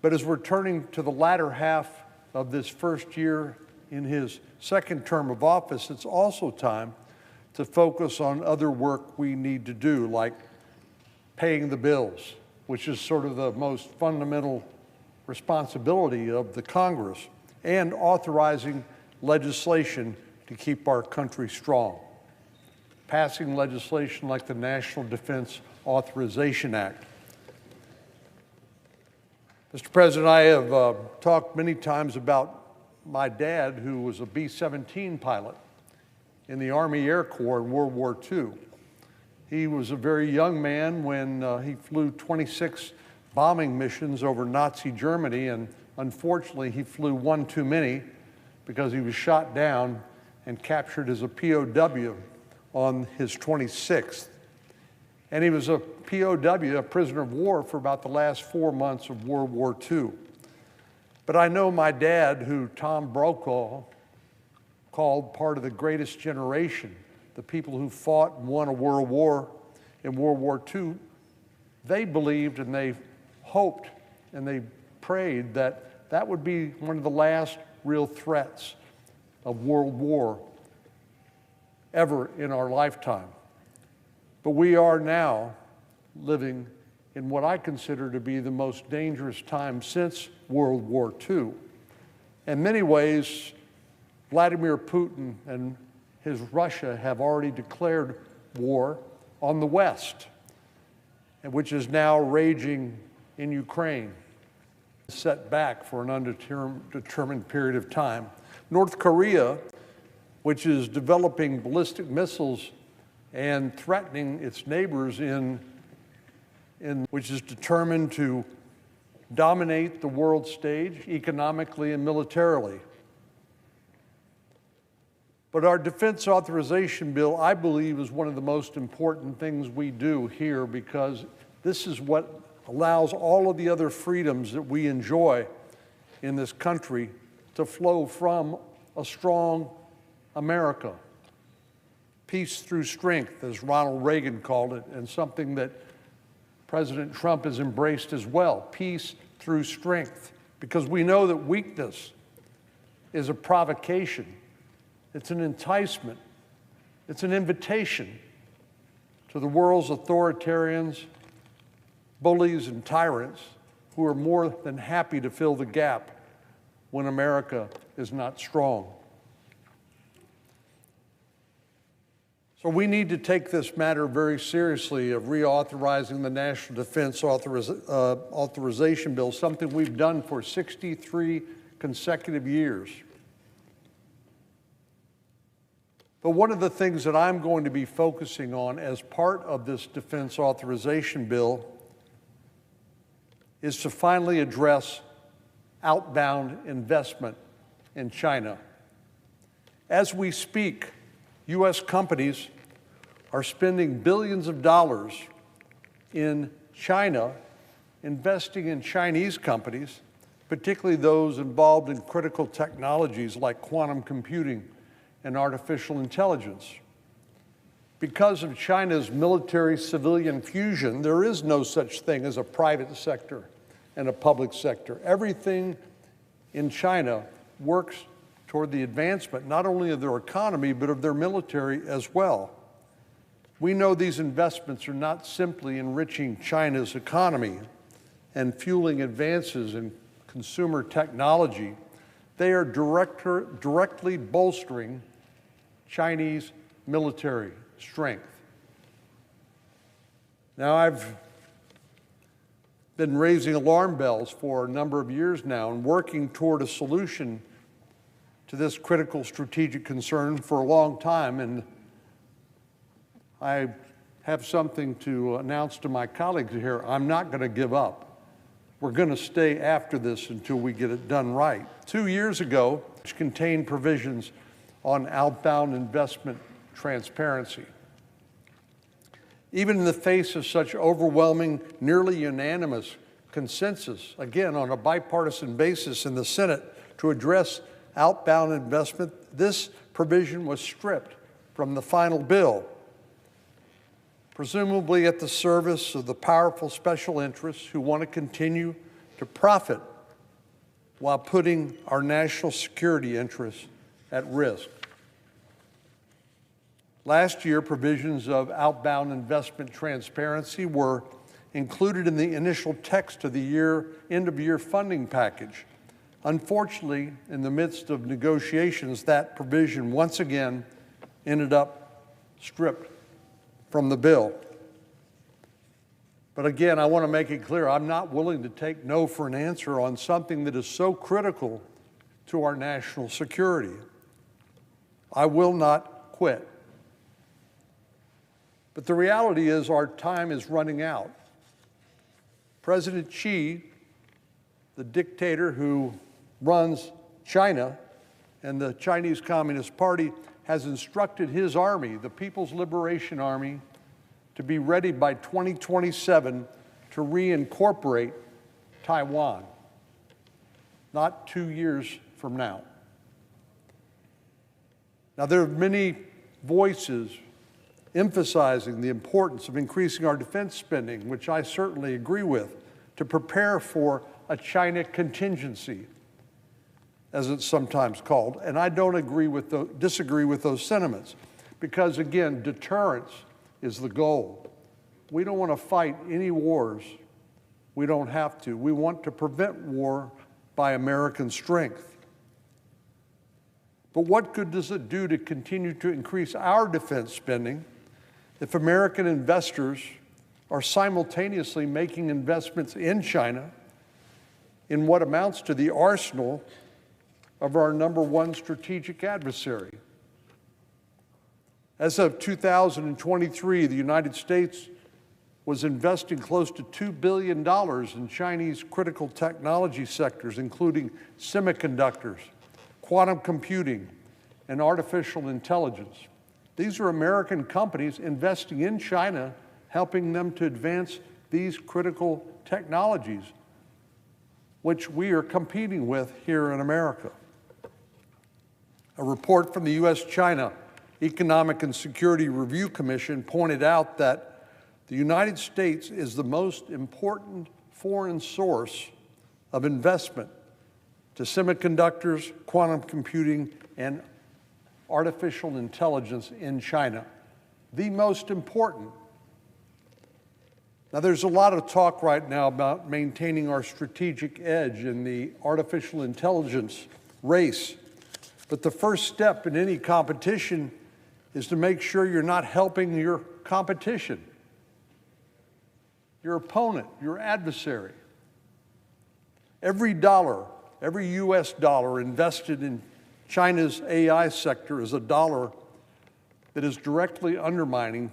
Speaker 7: but as we're turning to the latter half of this first year in his second term of office, it's also time to focus on other work we need to do, like paying the bills, which is sort of the most fundamental responsibility of the Congress, and authorizing legislation to keep our country strong. Passing legislation like the National Defense Authorization Act. Mr. President, I have talked many times about my dad, who was a B-17 pilot in the Army Air Corps in World War II. He was a very young man when he flew 26 bombing missions over Nazi Germany, and unfortunately he flew one too many because he was shot down and captured as a POW on his 26th. And he was a POW, a prisoner of war, for about the last 4 months of World War II. But I know my dad, who Tom Brokaw called part of the greatest generation, the people who fought and won a world war in World War II, they believed and they hoped and they prayed that that would be one of the last real threats of world war ever in our lifetime. But we are now living in what I consider to be the most dangerous time since World War II. In many ways, Vladimir Putin and his Russia have already declared war on the West, which is now raging in Ukraine, set back for an undetermined period of time. North Korea, which is developing ballistic missiles and threatening its neighbors which is determined to dominate the world stage economically and militarily. But our defense authorization bill, I believe, is one of the most important things we do here, because this is what allows all of the other freedoms that we enjoy in this country to flow from a strong America. Peace through strength, as Ronald Reagan called it, and something that President Trump has embraced as well. Peace through strength, because we know that weakness is a provocation. It's an enticement. It's an invitation to the world's authoritarians, bullies, and tyrants who are more than happy to fill the gap when America is not strong. So we need to take this matter very seriously of reauthorizing the National Defense Authorization Bill, something we've done for 63 consecutive years. But one of the things that I'm going to be focusing on as part of this defense authorization bill is to finally address outbound investment in China. As we speak, U.S. companies are spending billions of dollars in China, investing in Chinese companies, particularly those involved in critical technologies like quantum computing and artificial intelligence. Because of China's military-civilian fusion, there is no such thing as a private sector and a public sector. Everything in China works toward the advancement not only of their economy, but of their military as well. We know these investments are not simply enriching China's economy and fueling advances in consumer technology. They are directly bolstering Chinese military strength. Now, I've been raising alarm bells for a number of years now and working toward a solution to this critical strategic concern for a long time, and I have something to announce to my colleagues here. I'm not going to give up. We're going to stay after this until we get it done right. 2 years ago, which contained provisions on outbound investment transparency. Even in the face of such overwhelming, nearly unanimous consensus, again, on a bipartisan basis in the Senate to address outbound investment, this provision was stripped from the final bill, presumably at the service of the powerful special interests who want to continue to profit while putting our national security interests at risk. Last year, provisions of outbound investment transparency were included in the initial text of the end-of-year funding package. Unfortunately, in the midst of negotiations, that provision once again ended up stripped from the bill. But again, I want to make it clear, I'm not willing to take no for an answer on something that is so critical to our national security. I will not quit. But the reality is our time is running out. President Xi, the dictator who runs China and the Chinese Communist Party, has instructed his army, the People's Liberation Army, to be ready by 2027 to reincorporate Taiwan, not 2 years from now. Now, there are many voices emphasizing the importance of increasing our defense spending, which I certainly agree with, to prepare for a China contingency, as it's sometimes called. And I don't disagree with those sentiments, because again, deterrence is the goal. We don't want to fight any wars. We don't have to. We want to prevent war by American strength. But what good does it do to continue to increase our defense spending if American investors are simultaneously making investments in China in what amounts to the arsenal of our #1 strategic adversary? As of 2023, the United States was investing close to $2 billion in Chinese critical technology sectors, including semiconductors, quantum computing, and artificial intelligence. These are American companies investing in China, helping them to advance these critical technologies, which we are competing with here in America. A report from the U.S.-China Economic and Security Review Commission pointed out that the United States is the most important foreign source of investment to semiconductors, quantum computing, and artificial intelligence in China. The most important. Now, there's a lot of talk right now about maintaining our strategic edge in the artificial intelligence race. But the first step in any competition is to make sure you're not helping your competition, your opponent, your adversary. Every U.S. dollar invested in China's AI sector is a dollar that is directly undermining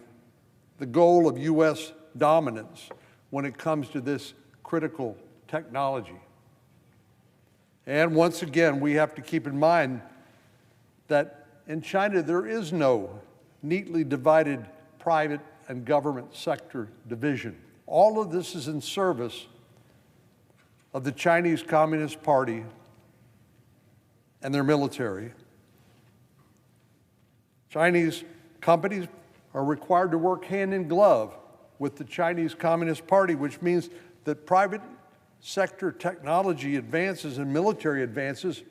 Speaker 7: the goal of U.S. dominance when it comes to this critical technology. And once again, we have to keep in mind that in China there is no neatly divided private and government sector division. All of this is in service of the Chinese Communist Party and their military. Chinese companies are required to work hand in glove with the Chinese Communist Party, which means that private sector technology advances and military advances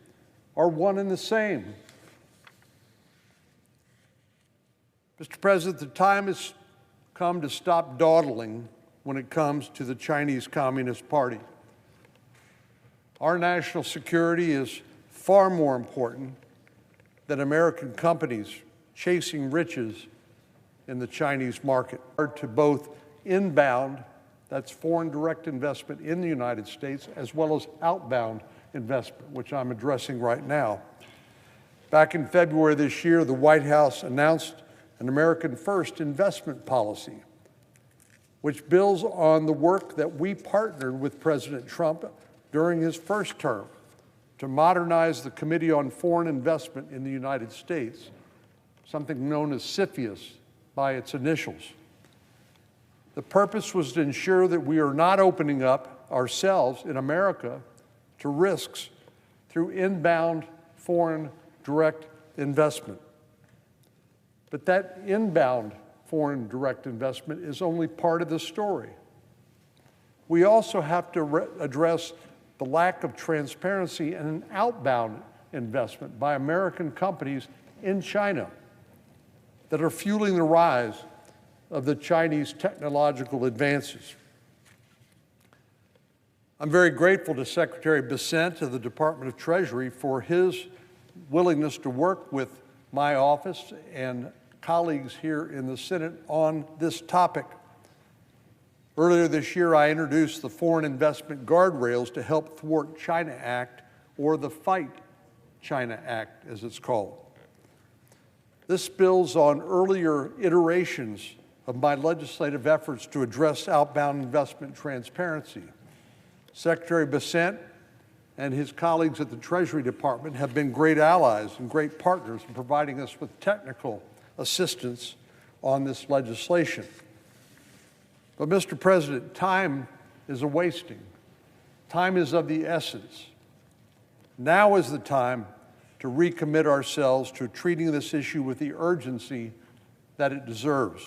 Speaker 7: are one and the same. Mr. President, the time has come to stop dawdling when it comes to the Chinese Communist Party. Our national security is far more important than American companies chasing riches in the Chinese market. To both inbound, that's foreign direct investment in the United States, as well as outbound investment, which I'm addressing right now. Back in February this year, the White House announced an American First investment policy, which builds on the work that we partnered with President Trump during his first term to modernize the Committee on Foreign Investment in the United States, something known as CFIUS by its initials. The purpose was to ensure that we are not opening up ourselves in America to risks through inbound foreign direct investment. But that inbound foreign direct investment is only part of the story. We also have to address the lack of transparency and an outbound investment by American companies in China that are fueling the rise of the Chinese technological advances. I'm very grateful to Secretary Bessent of the Department of Treasury for his willingness to work with my office and colleagues here in the Senate on this topic. Earlier this year, I introduced the Foreign Investment Guardrails to help thwart China Act, or the Fight China Act, as it's called. This builds on earlier iterations of my legislative efforts to address outbound investment transparency. Secretary Bessent and his colleagues at the Treasury Department have been great allies and great partners in providing us with technical assistance on this legislation. But, Mr. President, time is a-wasting. Time is of the essence. Now is the time to recommit ourselves to treating this issue with the urgency that it deserves.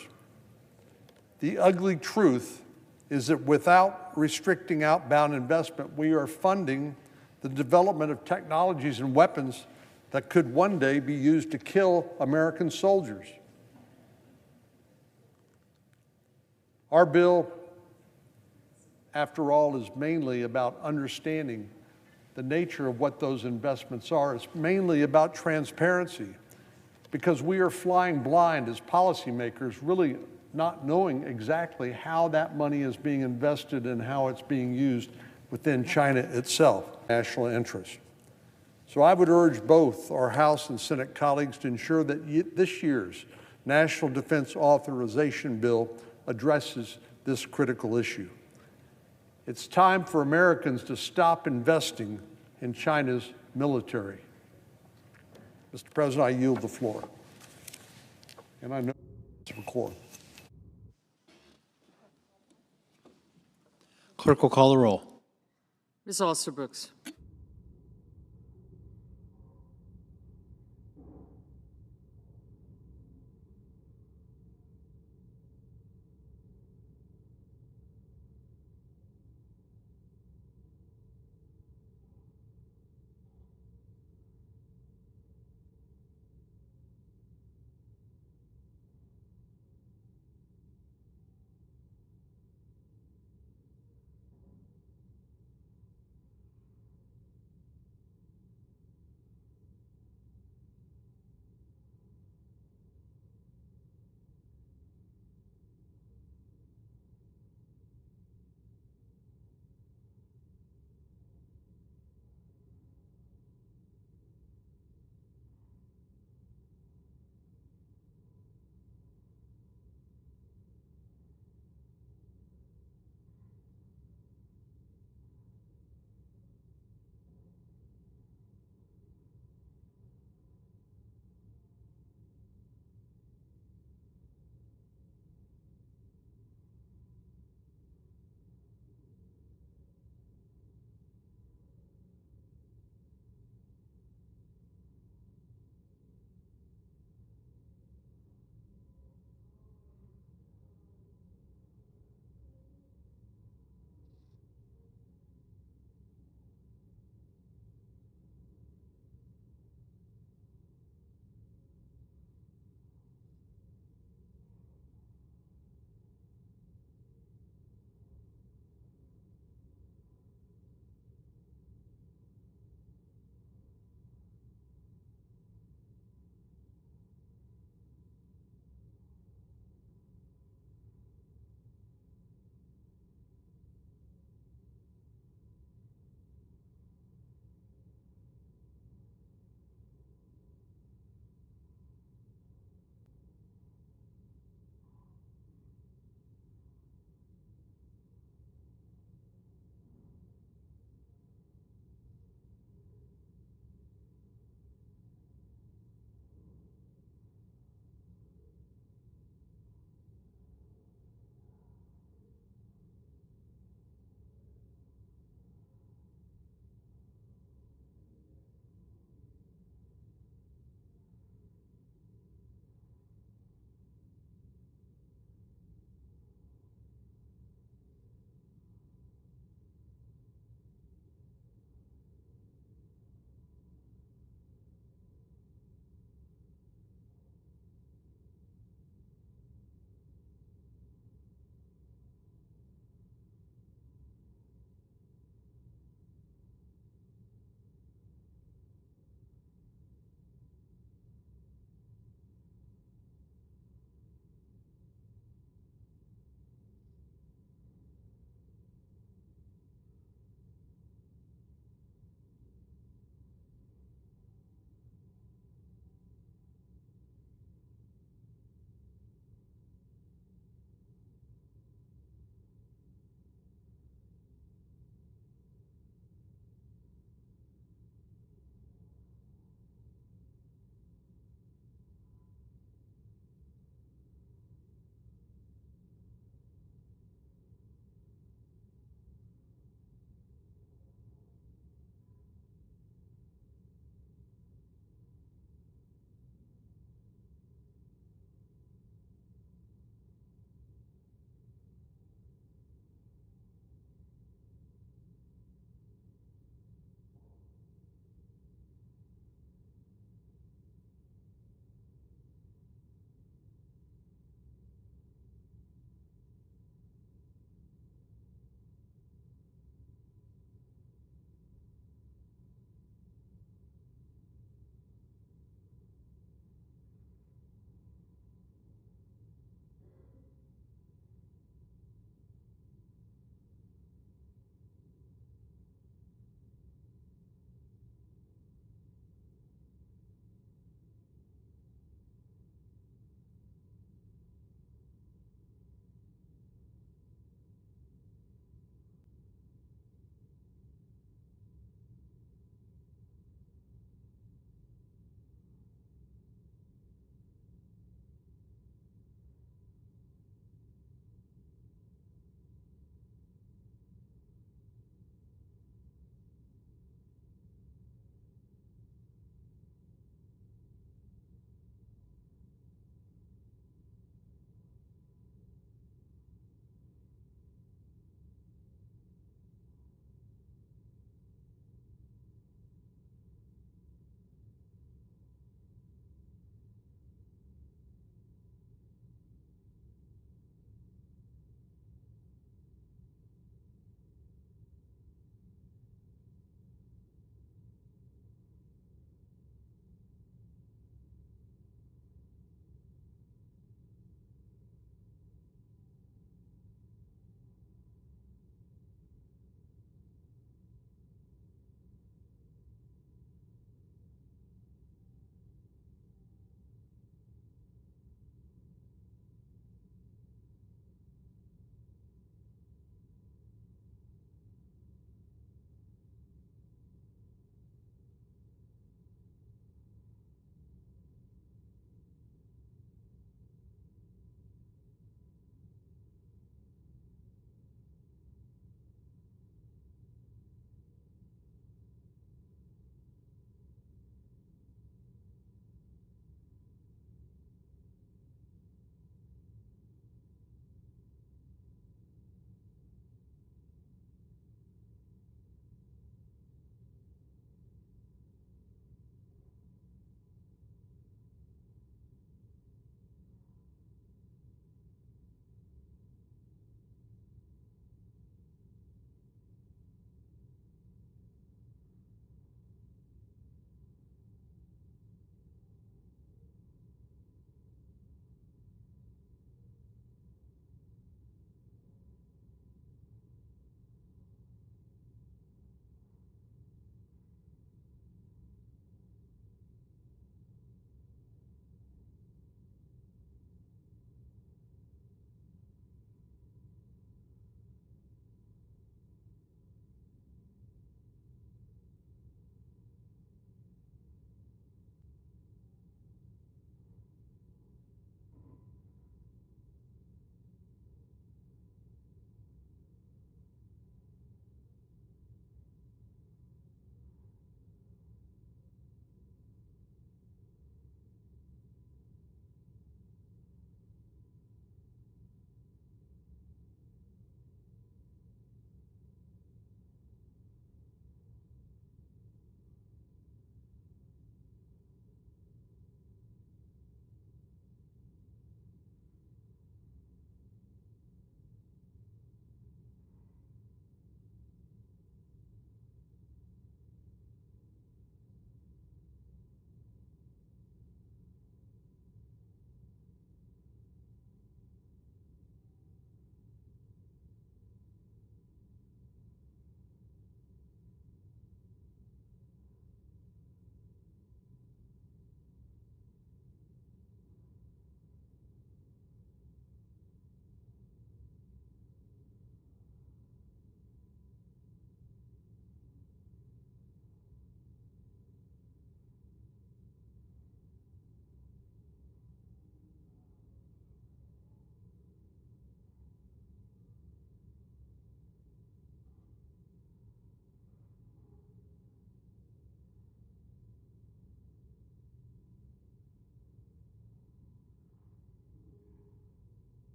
Speaker 7: The ugly truth is that without restricting outbound investment, we are funding the development of technologies and weapons that could one day be used to kill American soldiers. Our bill, after all, is mainly about understanding the nature of what those investments are. It's mainly about transparency, because we are flying blind as policymakers, really not knowing exactly how that money is being invested and how it's being used within China itself, national interest. So I would urge both our House and Senate colleagues to ensure that this year's National Defense Authorization Bill addresses this critical issue. It's time for Americans to stop investing in China's military. Mr. President, I yield the floor. And I know it's recorded.
Speaker 8: Clerk will call the roll.
Speaker 9: Ms. Alsterbrooks.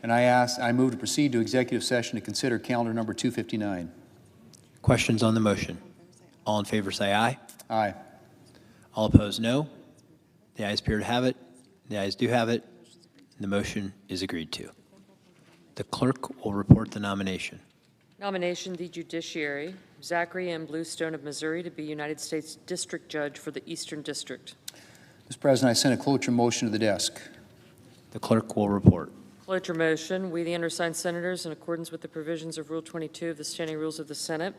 Speaker 4: And I move to proceed to executive session to consider calendar number 259.
Speaker 8: Questions on the motion? All in favor say aye.
Speaker 4: Aye.
Speaker 8: All opposed, no. The ayes appear to have it. The ayes do have it. The motion is agreed to. The clerk will report the nomination.
Speaker 9: Nomination, the Judiciary, Zachary M. Bluestone of Missouri to be United States District Judge for the Eastern District.
Speaker 4: Mr. President, I send a cloture motion to the desk.
Speaker 8: The clerk will report.
Speaker 9: Cloture motion, we, the undersigned senators, in accordance with the provisions of Rule 22 of the Standing Rules of the Senate,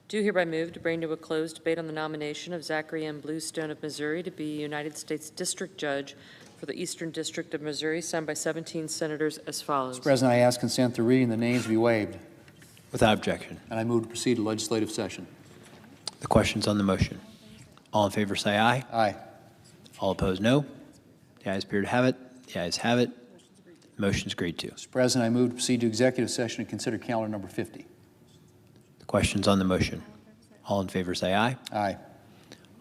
Speaker 9: do hereby move to bring to a closed debate on the nomination of Zachary M. Bluestone of Missouri to be United States District Judge for the Eastern District of Missouri, signed by 17 senators as follows.
Speaker 4: Mr. President, I ask consent to reading the names be waived.
Speaker 8: Without objection.
Speaker 4: And I move to proceed to legislative session.
Speaker 8: The questions on the motion. All in favor say aye.
Speaker 4: Aye.
Speaker 8: All opposed, no. The ayes appear to have it. The ayes have it. The motion is agreed to.
Speaker 4: Mr. President, I move to proceed to executive session to consider calendar number 50.
Speaker 8: The questions on the motion. All in favor say aye.
Speaker 4: Aye.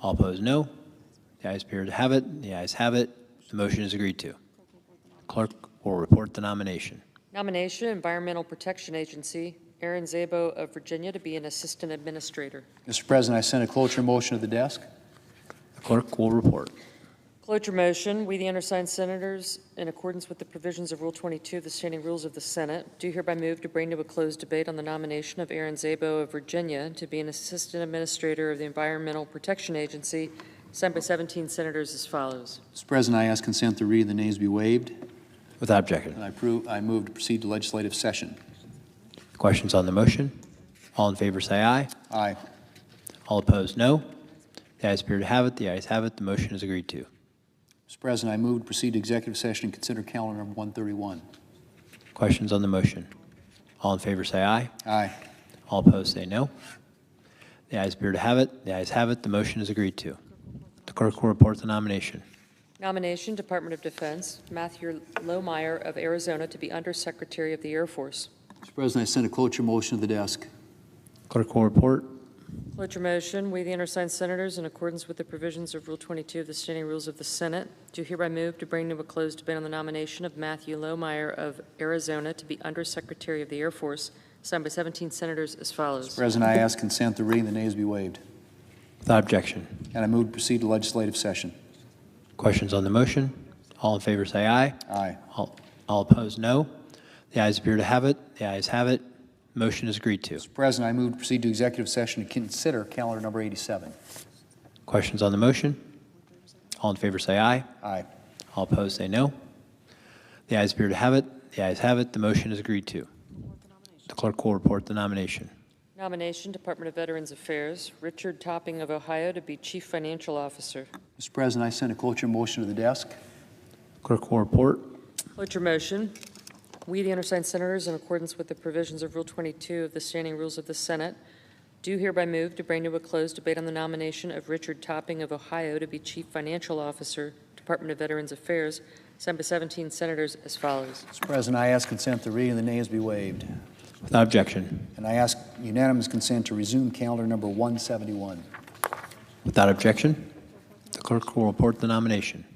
Speaker 8: All opposed, no. The ayes appear to have it. The ayes have it. The motion is agreed to. Clerk will report the nomination.
Speaker 9: Nomination, Environmental Protection Agency, Aaron Zabo of Virginia to be an Assistant Administrator.
Speaker 4: Mr. President, I send a cloture motion to the desk.
Speaker 8: The clerk will report.
Speaker 9: Cloture motion, we, the undersigned senators, in accordance with the provisions of Rule 22 of the Standing Rules of the Senate, do hereby move to bring to a closed debate on the nomination of Aaron Zabo of Virginia to be an Assistant Administrator of the Environmental Protection Agency, signed by 17 senators as follows.
Speaker 4: Mr. President, I ask consent to read the names be waived.
Speaker 8: Without objection.
Speaker 4: And I move to proceed to legislative session.
Speaker 8: Questions on the motion? All in favor say aye.
Speaker 4: Aye.
Speaker 8: All opposed, no. The ayes appear to have it. The ayes have it. The motion is agreed to.
Speaker 4: Mr. President, I move to proceed to executive session and consider calendar number 131.
Speaker 8: Questions on the motion? All in favor say aye.
Speaker 4: Aye.
Speaker 8: All opposed say no. The ayes appear to have it. The ayes have it. The motion is agreed to. The clerk will report the nomination.
Speaker 9: Nomination, Department of Defense, Matthew Lohmeyer of Arizona to be Undersecretary of the Air Force.
Speaker 4: Mr. President, I send a cloture motion to the desk.
Speaker 8: Clerk will report.
Speaker 9: Cloture motion, we, the undersigned senators, in accordance with the provisions of Rule 22 of the Standing Rules of the Senate, do hereby move to bring to a closed debate on the nomination of Matthew Lohmeyer of Arizona to be Undersecretary of the Air Force, signed by 17 senators as follows.
Speaker 4: Mr. President, I ask consent to reading the names be waived.
Speaker 8: Without objection.
Speaker 4: And I move to proceed to legislative session.
Speaker 8: Questions on the motion? All in favor say aye.
Speaker 4: Aye.
Speaker 8: All opposed, no. The ayes appear to have it. The ayes have it. Motion is agreed to.
Speaker 4: Mr. President, I move to proceed to executive session to consider calendar number 87.
Speaker 8: Questions on the motion? All in favor say aye.
Speaker 4: Aye.
Speaker 8: All opposed say no. The ayes appear to have it. The ayes have it. The motion is agreed to. The clerk will report the nomination.
Speaker 9: Nomination, Department of Veterans Affairs, Richard Topping of Ohio to be Chief Financial Officer.
Speaker 4: Mr. President, I send a cloture motion to the desk.
Speaker 8: Clerk will report.
Speaker 9: Cloture motion, we, the undersigned senators, in accordance with the provisions of Rule 22 of the Standing Rules of the Senate, do hereby move to bring to a closed debate on the nomination of Richard Topping of Ohio to be Chief Financial Officer, Department of Veterans Affairs, signed by 17 senators as follows.
Speaker 4: Mr. President, I ask consent to reading the names be waived.
Speaker 8: Without objection.
Speaker 4: And I ask unanimous consent to resume calendar number 171.
Speaker 8: Without objection. The clerk will report the nomination.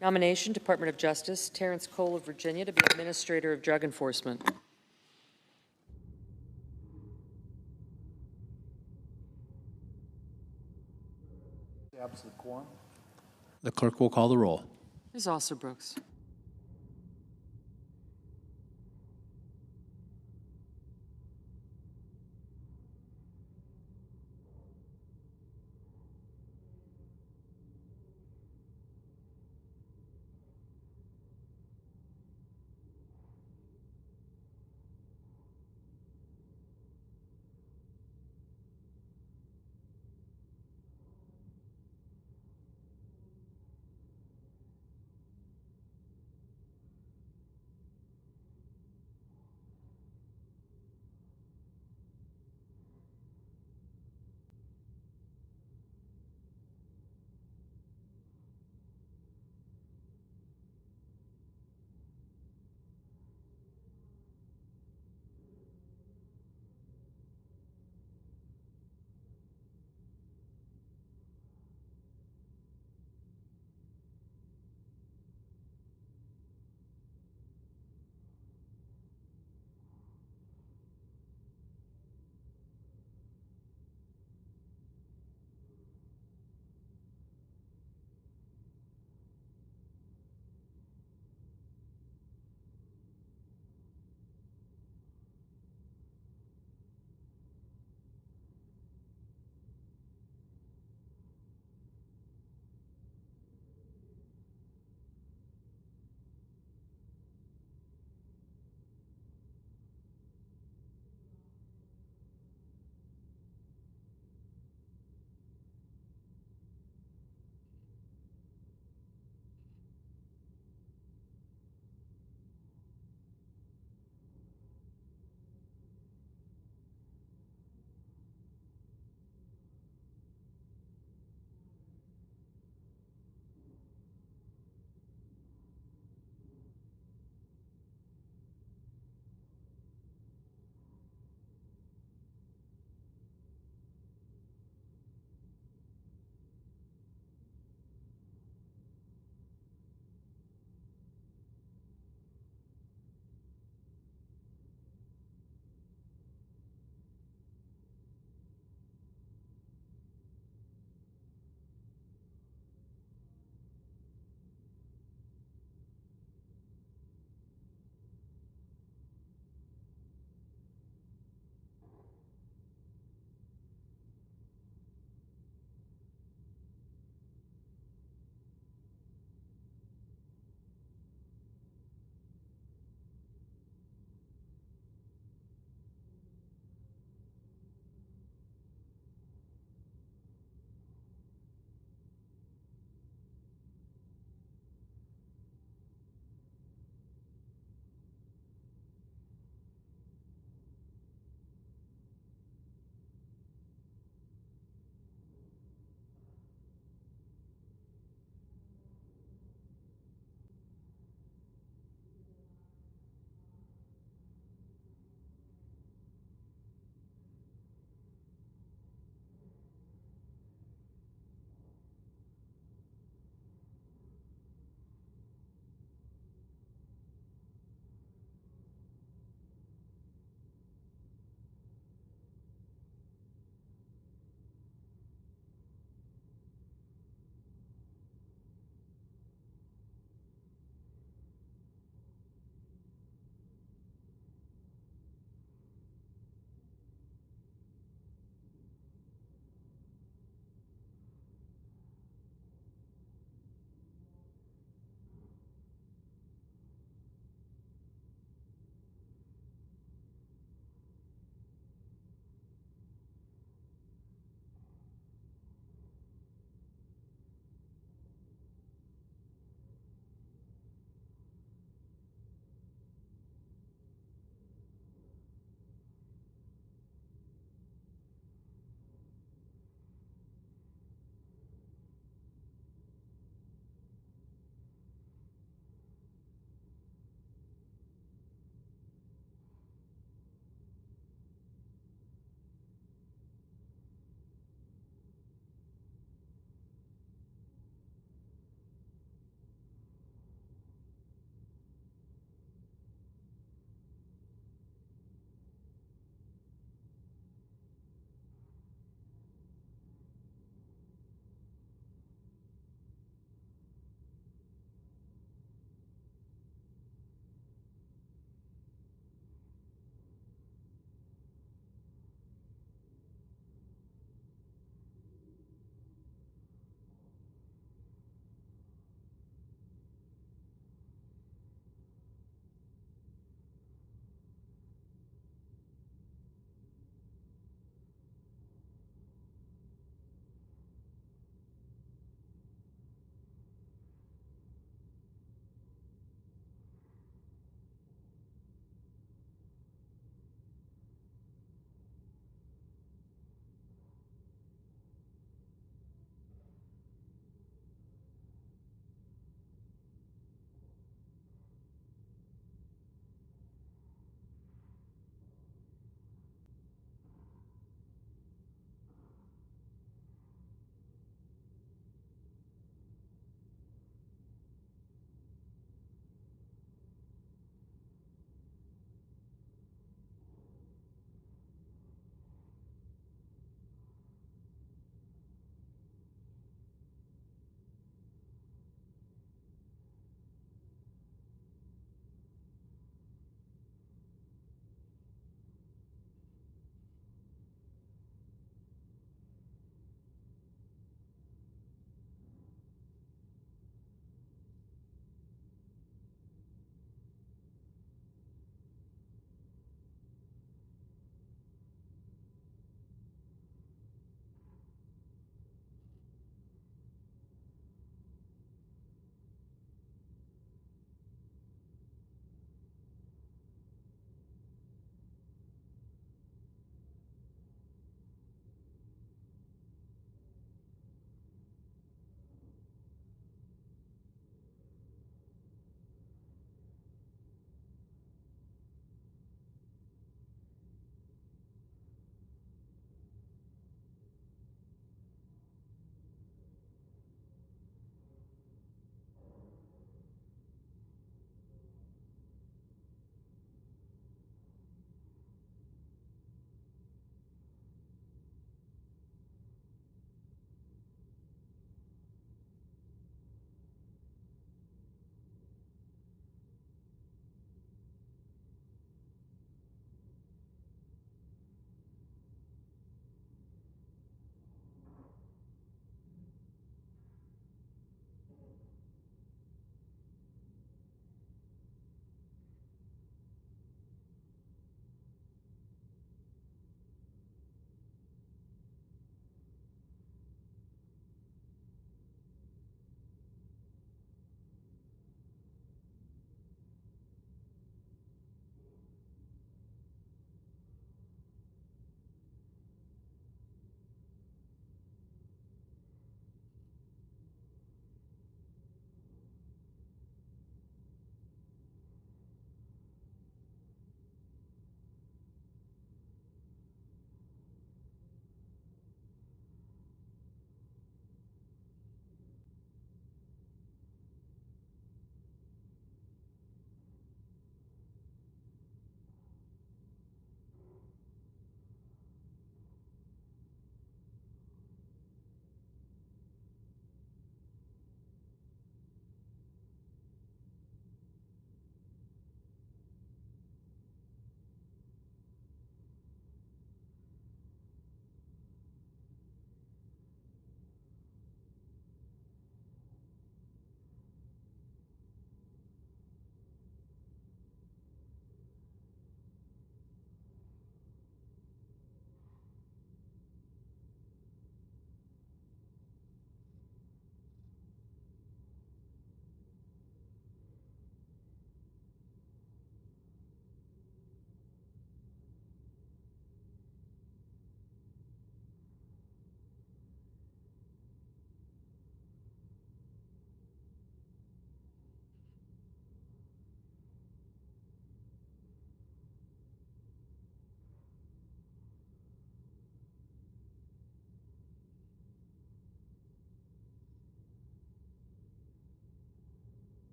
Speaker 9: Nomination, Department of Justice, Terrence Cole of Virginia to be Administrator of Drug Enforcement.
Speaker 8: The clerk will call the roll.
Speaker 9: Ms. Alsobrooks.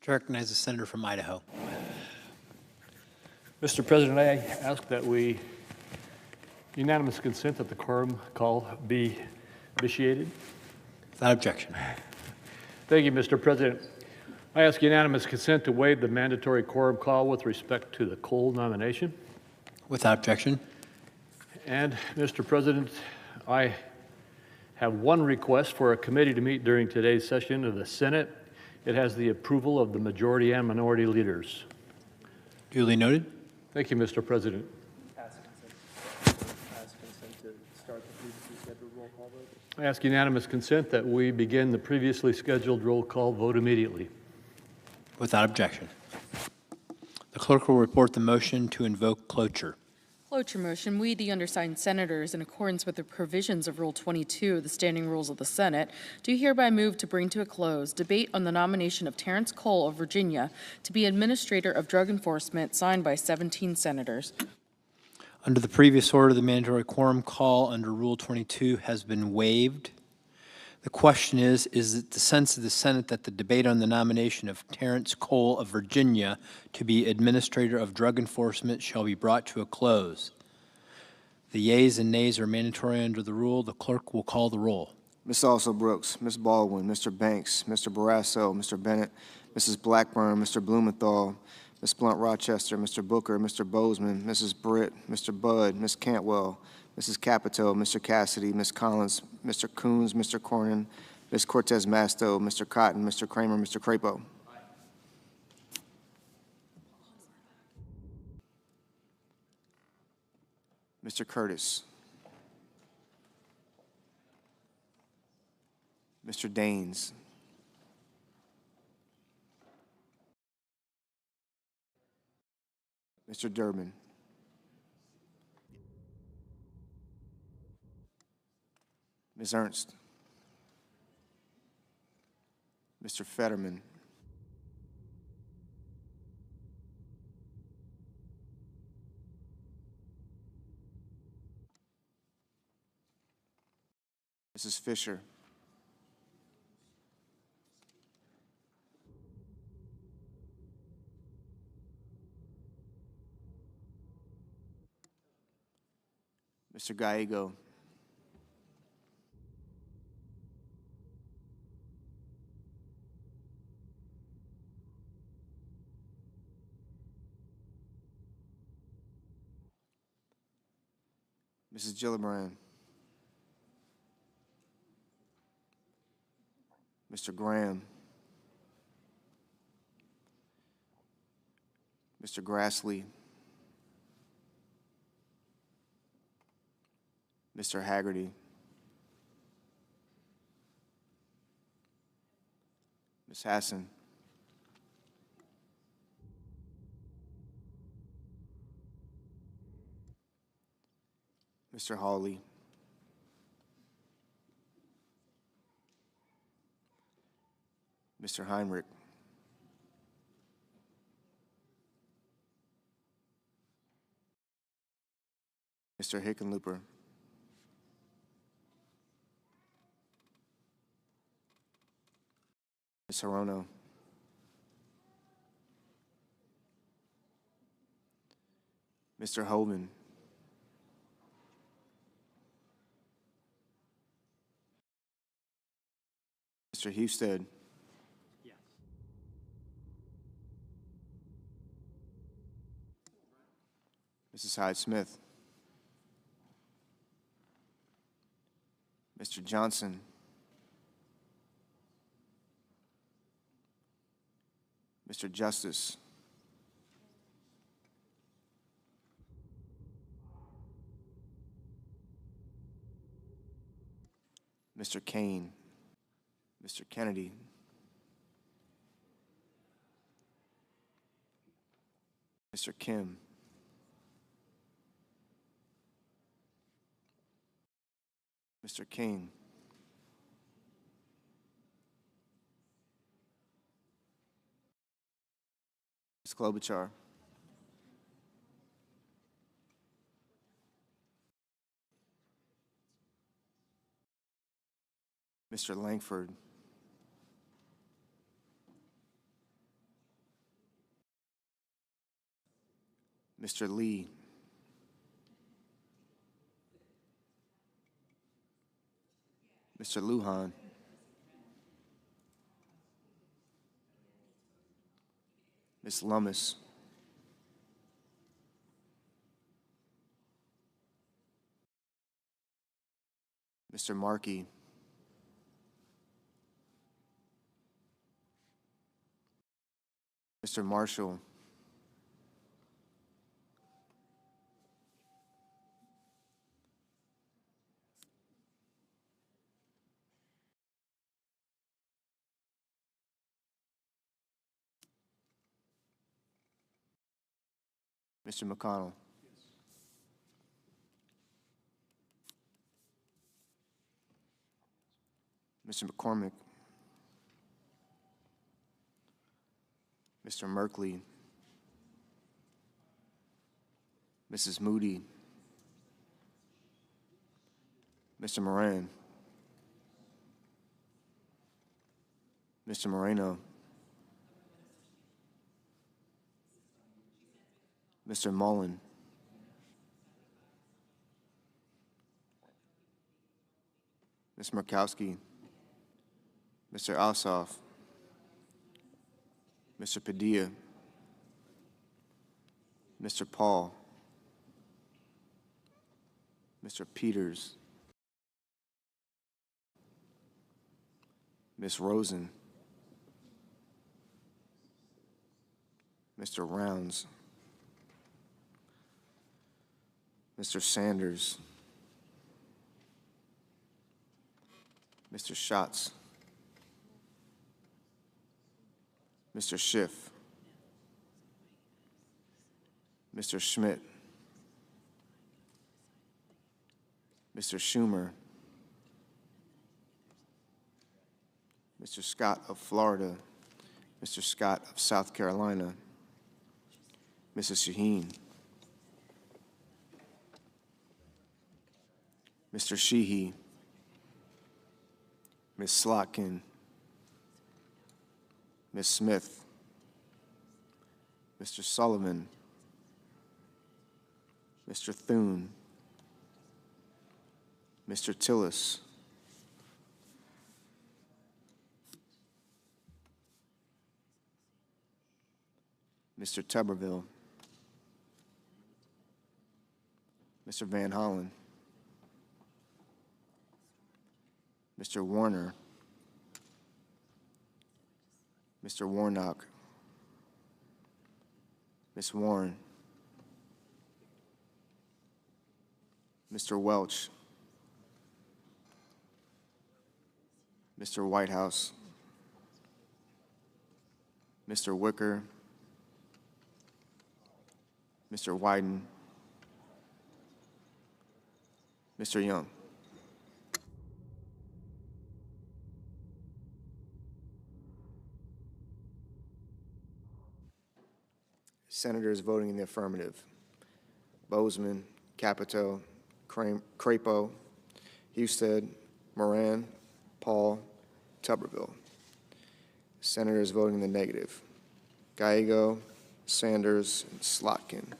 Speaker 8: To recognize the senator from Idaho.
Speaker 10: Mr. President, I ask that we unanimous consent that the quorum call be initiated.
Speaker 8: Without objection.
Speaker 10: Thank you, Mr. President. I ask unanimous consent to waive the mandatory quorum call with respect to the Cole nomination.
Speaker 8: Without objection.
Speaker 10: And, Mr. President, I have one request for a committee to meet during today's session of the Senate. It has the approval of the majority and minority leaders.
Speaker 8: Duly noted.
Speaker 10: Thank you, Mr. President. I ask unanimous consent that we begin the previously scheduled roll call vote immediately.
Speaker 8: Without objection. The clerk will report the motion to invoke cloture.
Speaker 11: Cloture motion, we, the undersigned senators, in accordance with the provisions of Rule 22 of the Standing Rules of the Senate, do hereby move to bring to a close debate on the nomination of Terrence Cole of Virginia to be Administrator of Drug Enforcement, signed by 17 senators.
Speaker 8: Under the previous order, the mandatory quorum call under Rule 22 has been waived. The question is it the sense of the Senate that the debate on the nomination of Terrence Cole of Virginia to be Administrator of Drug Enforcement shall be brought to a close? The yeas and nays are mandatory under the rule. The clerk will call the roll.
Speaker 3: Ms. Also Brooks, Ms. Baldwin, Mr. Banks, Mr. Barrasso, Mr. Bennett, Mrs. Blackburn, Mr. Blumenthal, Ms. Blunt Rochester, Mr. Booker, Mr. Bozeman, Mrs. Britt, Mr. Budd, Ms. Cantwell, Mrs. Capito, Mr. Cassidy, Ms. Collins, Mr. Coons, Mr. Cornyn, Ms. Cortez Masto, Mr. Cotton, Mr. Kramer, Mr. Crapo. Mr. Curtis. Mr. Daines. Mr. Durbin. Ms. Ernst. Mr. Fetterman. Mrs. Fisher. Mr. Gallego. Mrs. Gillibrand. Mr. Graham. Mr. Grassley. Mr. Haggerty. Ms. Hassan. Mr. Hawley. Mr. Heinrich. Mr. Hickenlooper. Ms. Hirono. Mr. Hoban. Mr. Husted.
Speaker 8: Yes.
Speaker 5: Mrs. Hyde-Smith. Mr. Johnson. Mr. Justice. Mr. Kane. Mr. Kennedy. Mr. Kim. Mr. King. Ms. Klobuchar. Mr. Langford.
Speaker 3: Mr. Lee, Mr. Lujan, Ms. Lummis, Mr. Markey, Mr. Marshall, Mr. McConnell, Mr. McCormick, Mr. Merkley, Mrs. Moody, Mr. Moran, Mr. Moreno, Mr. Mullen, Ms. Murkowski, Mr. Ossoff, Mr. Padilla, Mr. Paul, Mr. Peters, Ms. Rosen, Mr. Rounds, Mr. Sanders, Mr. Schatz, Mr. Schiff, Mr. Schmidt, Mr. Schumer, Mr. Scott of Florida, Mr. Scott of South Carolina, Mrs. Shaheen, Mr. Sheehy, Ms. Slotkin, Ms. Smith, Mr. Sullivan, Mr. Thune, Mr. Tillis, Mr. Tuberville, Mr. Van Hollen, Mr. Warner, Mr. Warnock, Ms. Warren, Mr. Welch, Mr. Whitehouse, Mr. Wicker, Mr. Wyden, Mr. Young. Senators voting in the affirmative: Bozeman, Capito, Crapo, Husted, Moran, Paul, Tuberville. Senators voting in the negative: Gallego, Sanders, and Slotkin.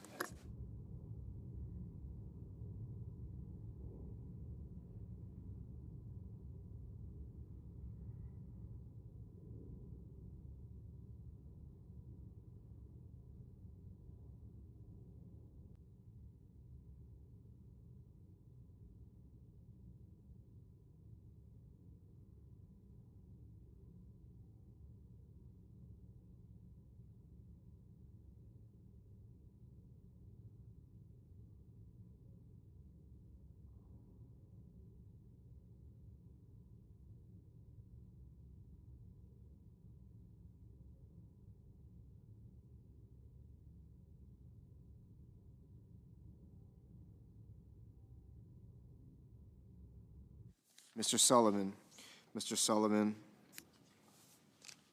Speaker 3: Mr. Sullivan. Mr. Sullivan,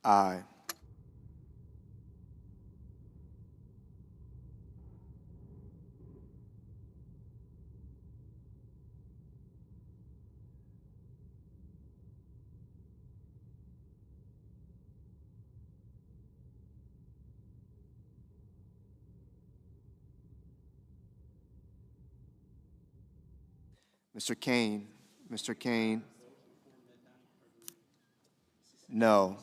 Speaker 3: aye. Mr. Kane. Mr. Kane. No.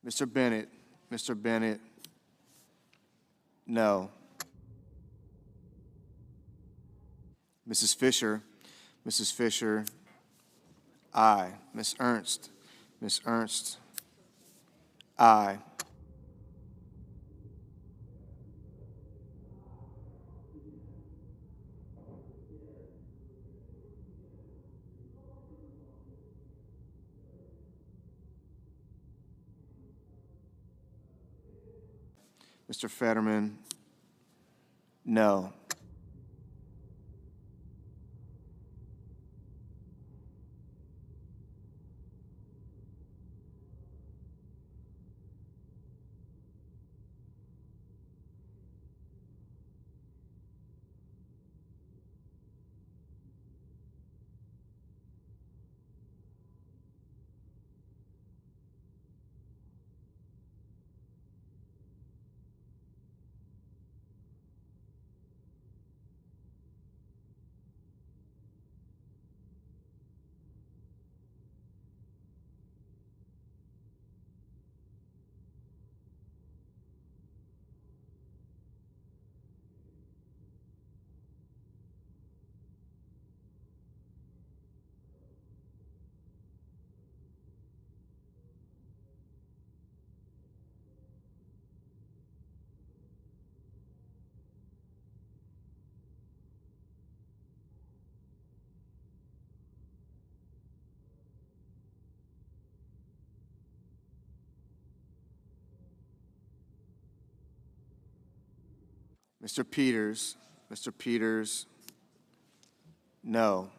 Speaker 3: Mr. Bennett. Mr. Bennett. No. Mrs. Fisher. Mrs. Fisher. Aye. Ms. Ernst. Ms. Ernst. Aye. Mr. Fetterman. No. Mr. Peters, Mr. Peters, no.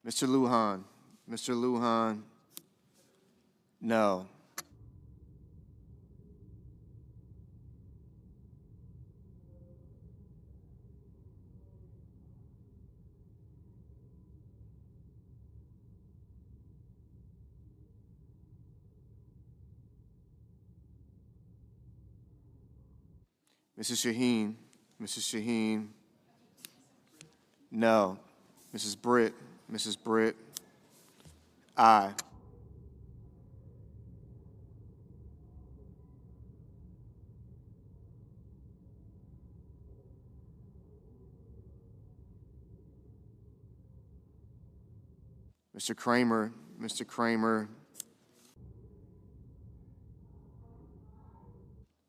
Speaker 3: Mr. Lujan, Mr. Lujan, no. Mrs. Shaheen, Mrs. Shaheen, no. Mrs. Britt, aye. Mr. Kramer,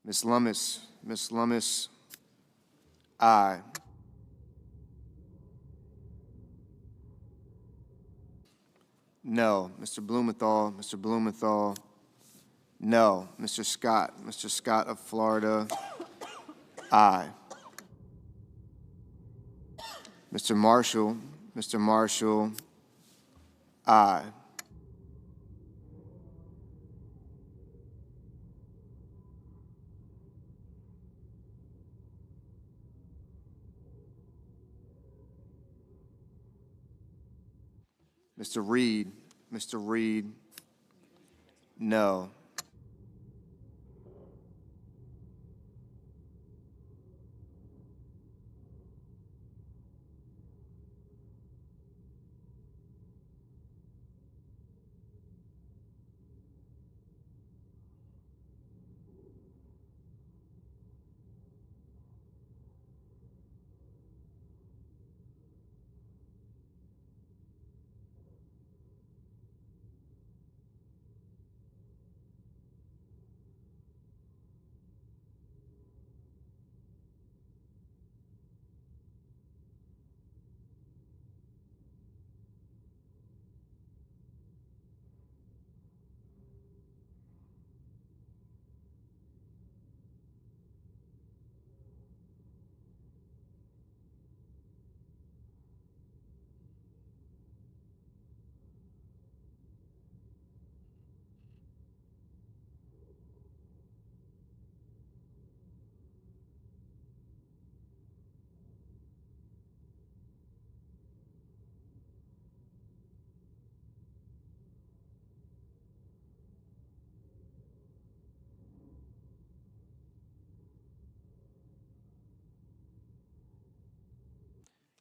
Speaker 3: Ms. Lummis, aye. No. Mr. Blumenthal, no. Mr. Scott of Florida, aye. Mr. Marshall, aye. Mr. Reed, no.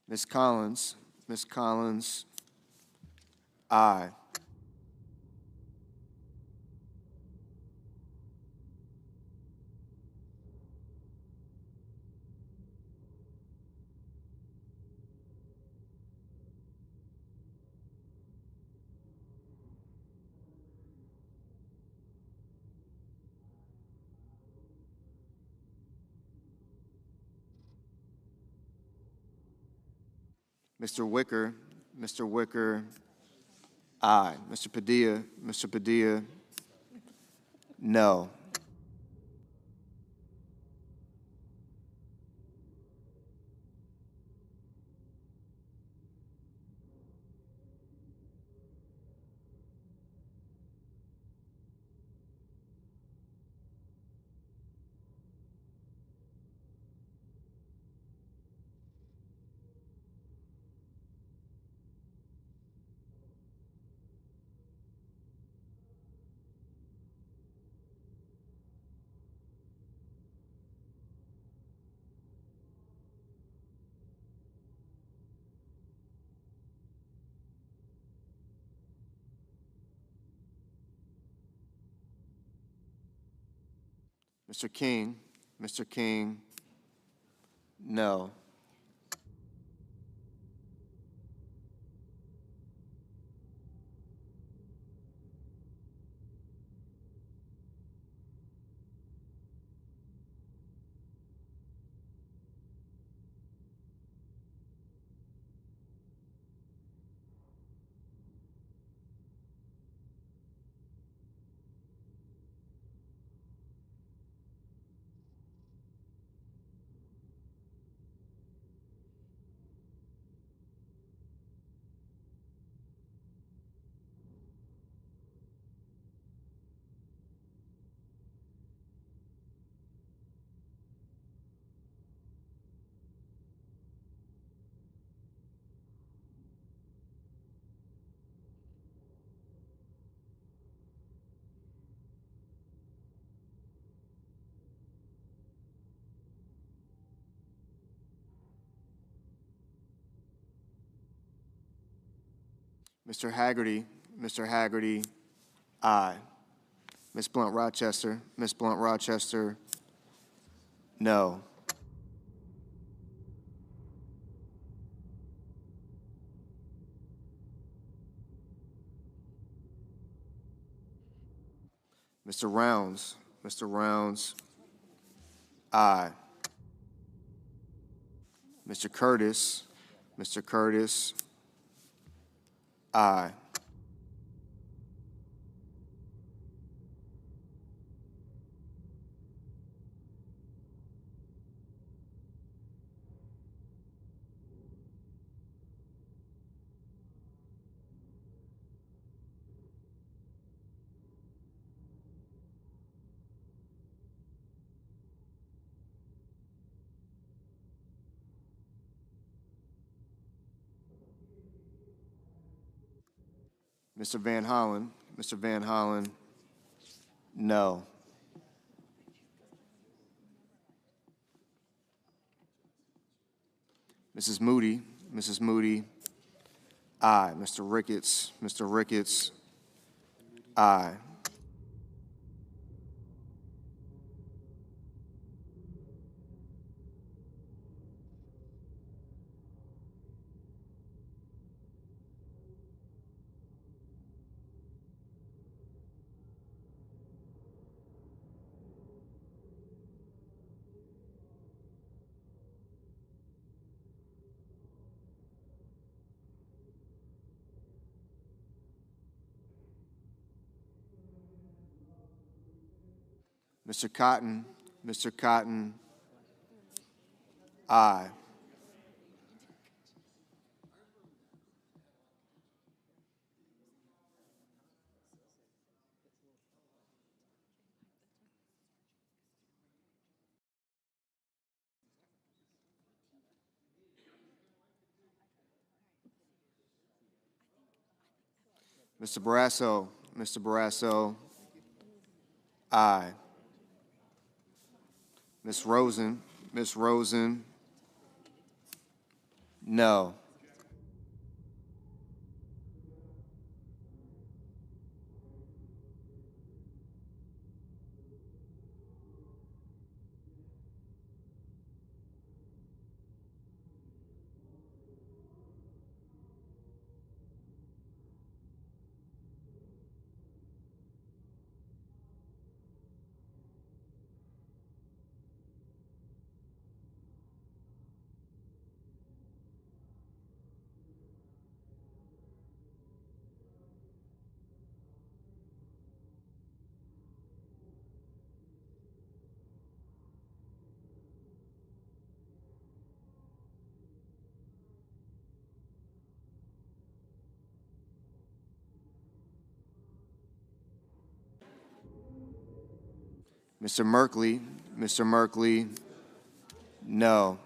Speaker 3: Ms. Collins, aye. Mr. Wicker, aye. Mr. Padilla, no. Mr. King, no. Mr. Haggerty, aye. Ms. Blunt Rochester, no. Mr. Rounds, aye. Mr. Curtis, aye. Mr. Van Hollen, no. Mrs. Moody, aye. Mr. Ricketts, aye. Mr. Cotton, aye. Mr. Barrasso, aye. Ms. Rosen, No. Mr. Merkley, no.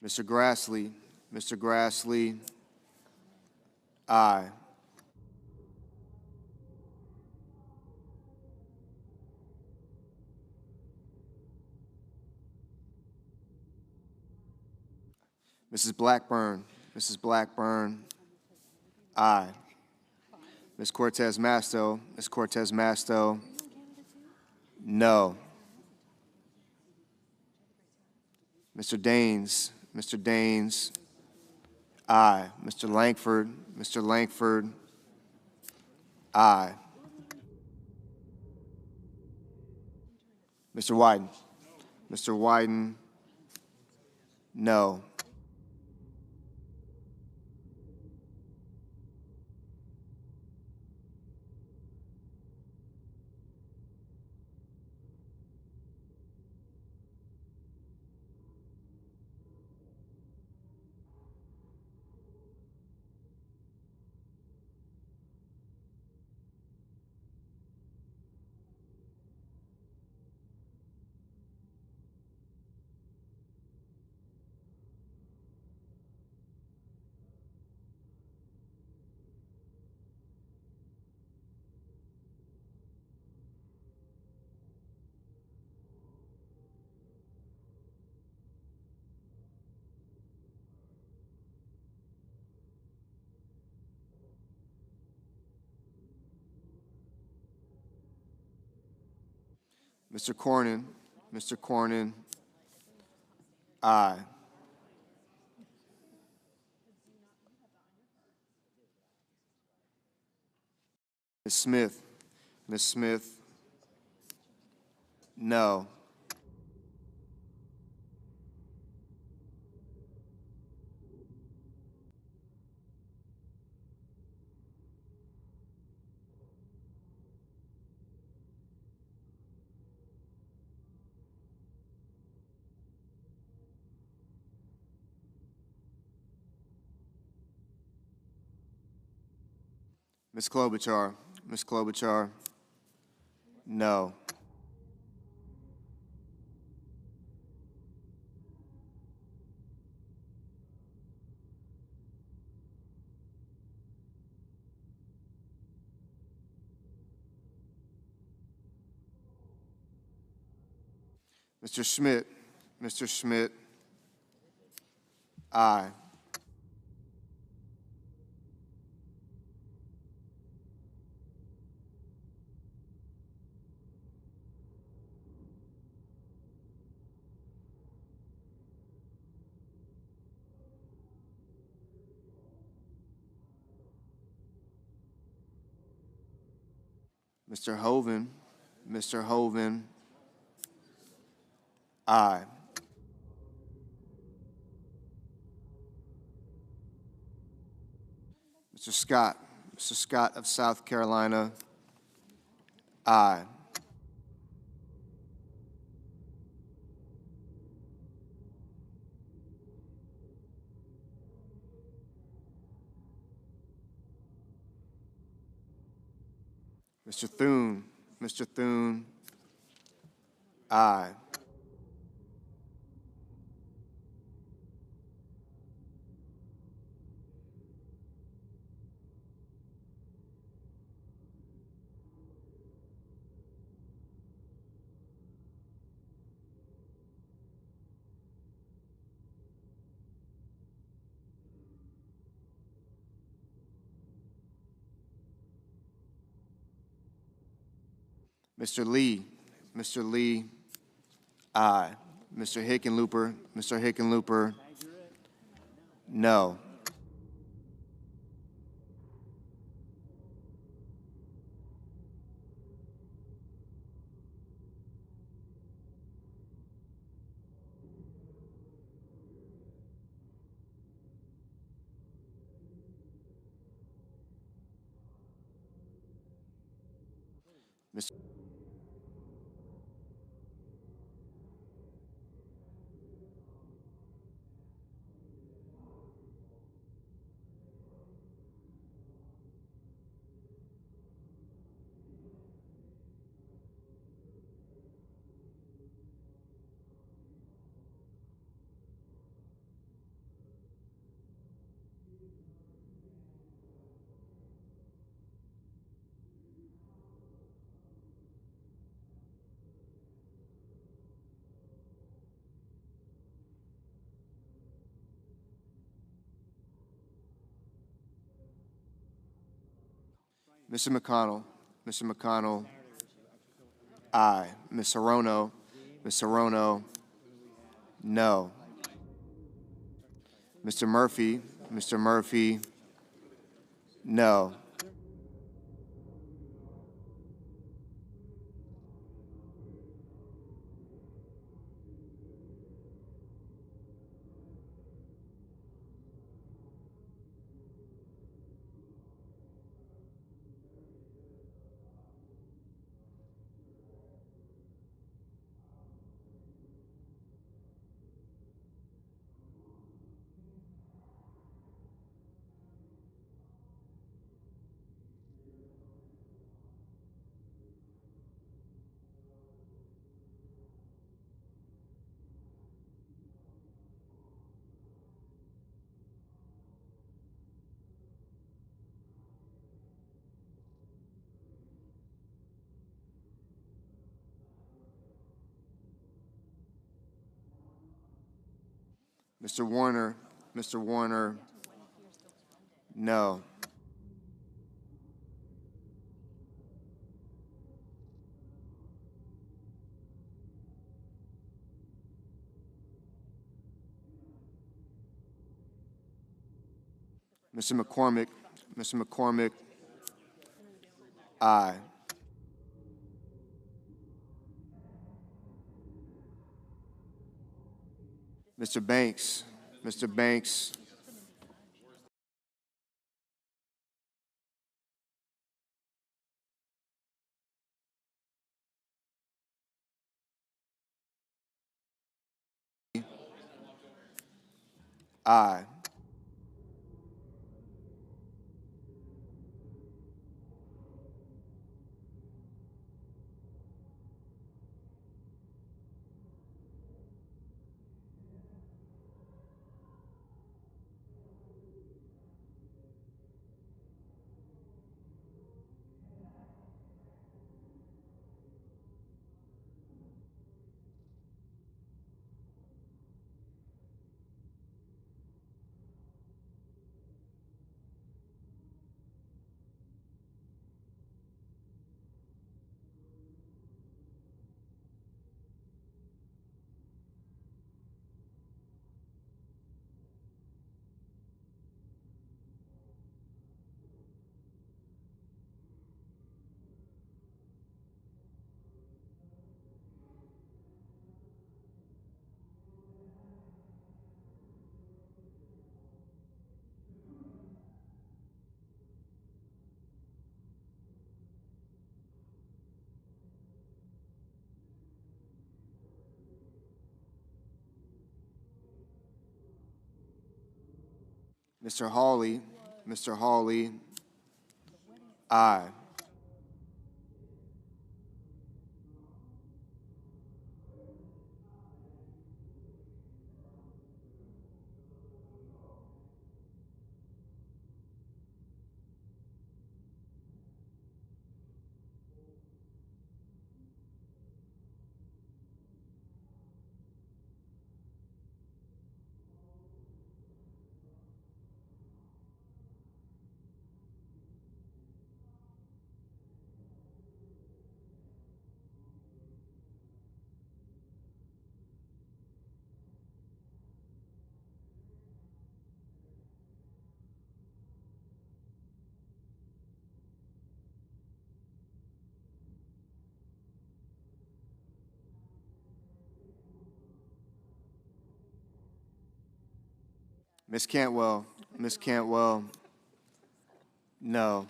Speaker 3: Mr. Grassley, aye. Mrs. Blackburn, aye. Ms. Cortez Masto, no. Mr. Daines, aye. Mr. Langford, aye. Mr. Wyden, no. Mr. Cornyn, aye. Ms. Smith, no. Ms. Klobuchar, no. Mr. Schmidt, aye. Mr. Hoven, aye. Mr. Scott of South Carolina, aye. Mr. Thune. Mr. Thune. Aye. Mr. Lee. Mr. Lee. Aye. Mr. Hickenlooper. Mr. Hickenlooper. No. Mr. Mr. McConnell. Mr. McConnell. Aye. Ms. Hirono. Ms. Hirono. No. Mr. Murphy. Mr. Murphy. No. Mr. Warner. Mr. Warner. No. Mr. McCormick. Mr. McCormick. Aye. Mr. Banks. Mr. Banks. Aye. Mr. Hawley. Mr. Hawley. Aye. Ms. Cantwell, Ms. Cantwell, no.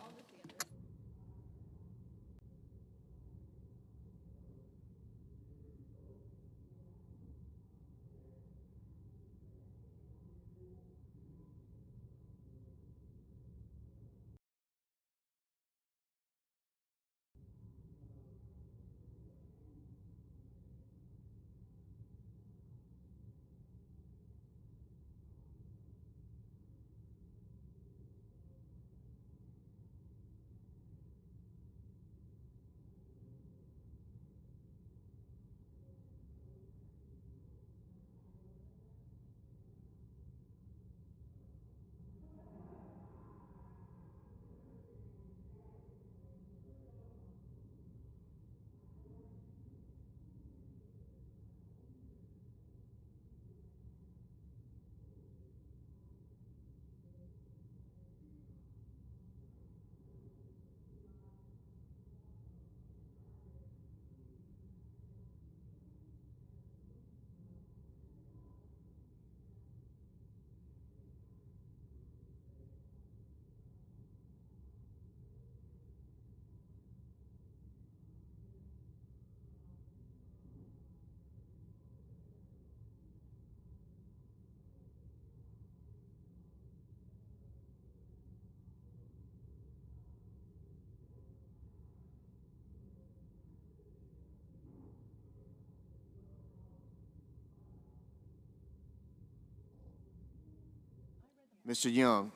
Speaker 3: Mr. Young,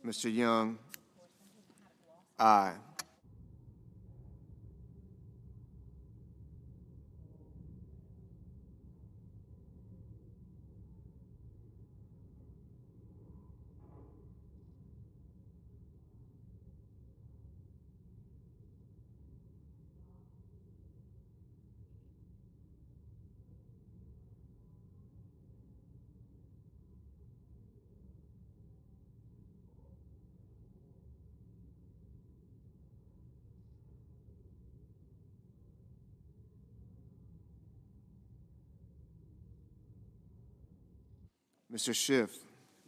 Speaker 3: Mr. Young, aye. Mr. Schiff,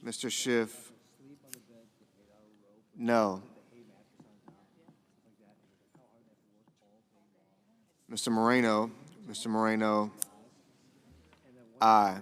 Speaker 3: Mr. Schiff, no. Mr. Moreno, aye.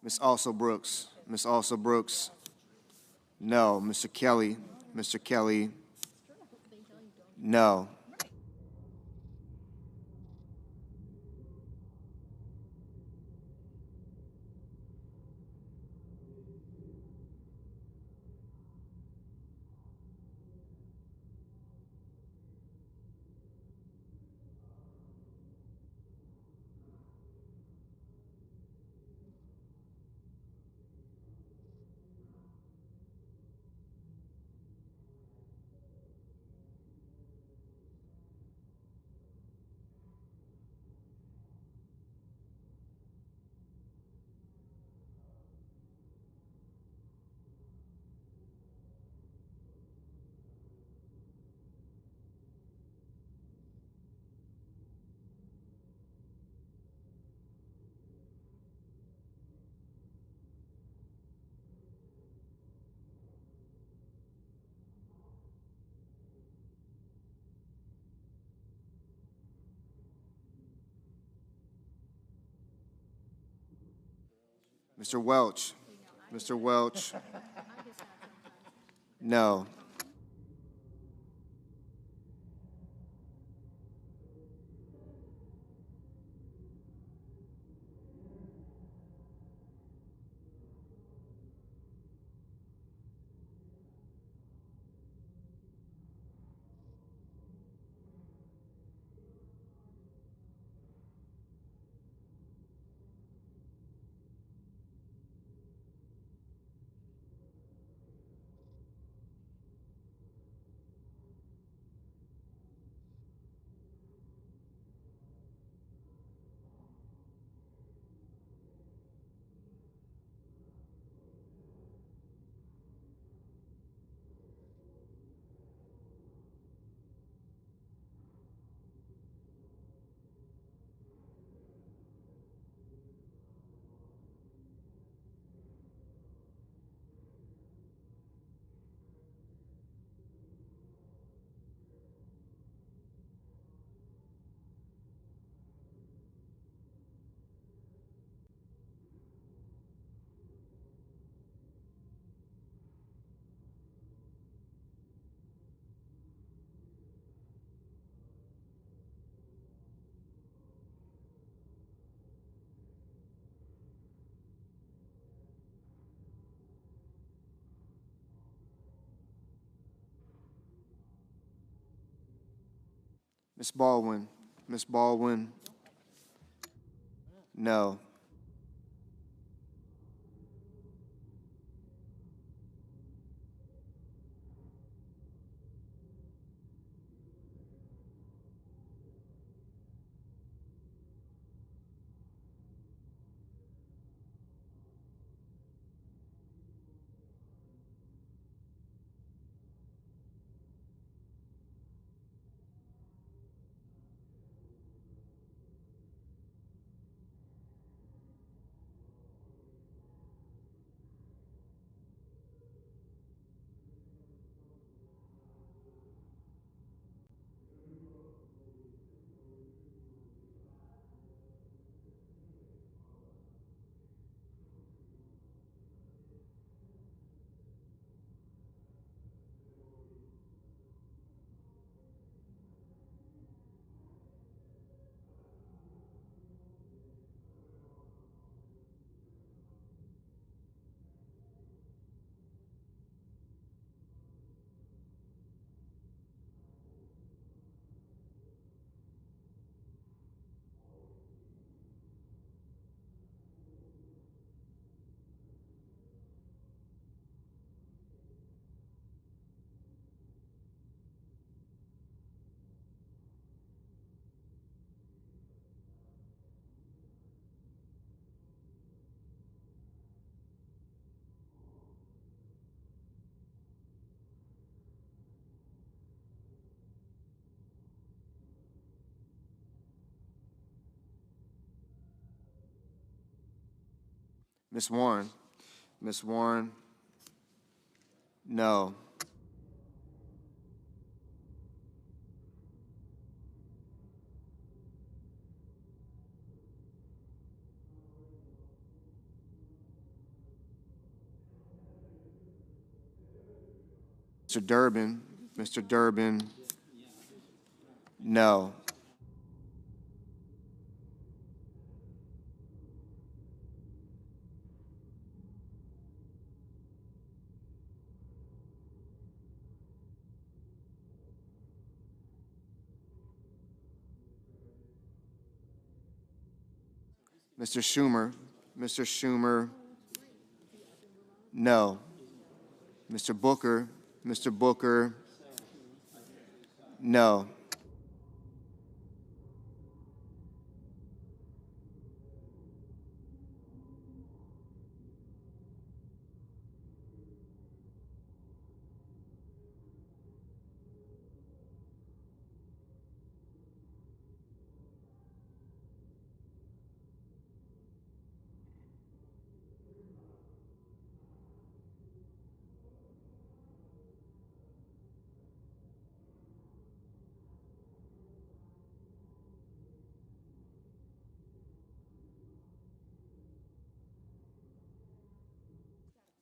Speaker 3: Ms. Also Brooks, Ms. Also Brooks, no. Mr. Kelly, no. Mr. Welch, Mr. Welch, no. Ms. Baldwin. Ms. Baldwin. No. Ms. Warren. Ms. Warren. No. Mr. Durbin. Mr. Durbin. No. Mr. Schumer. Mr. Schumer. No. Mr. Booker. Mr. Booker. No.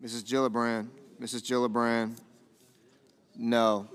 Speaker 3: Mrs. Gillibrand. Mrs. Gillibrand. No.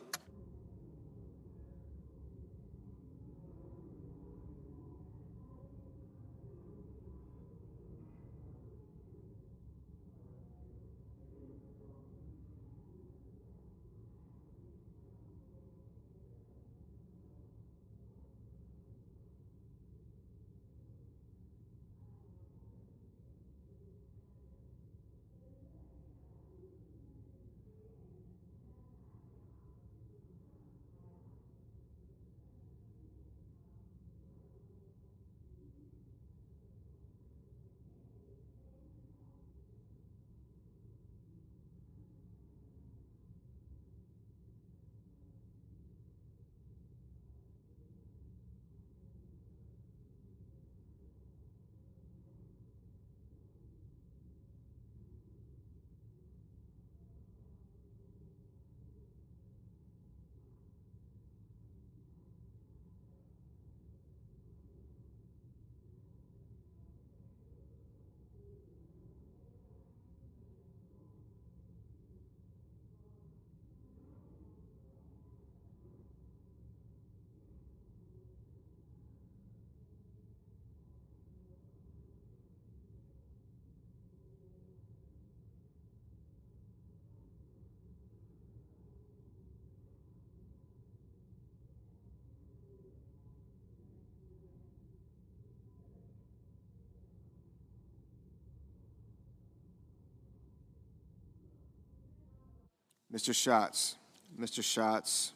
Speaker 3: Mr. Schatz. Mr. Schatz.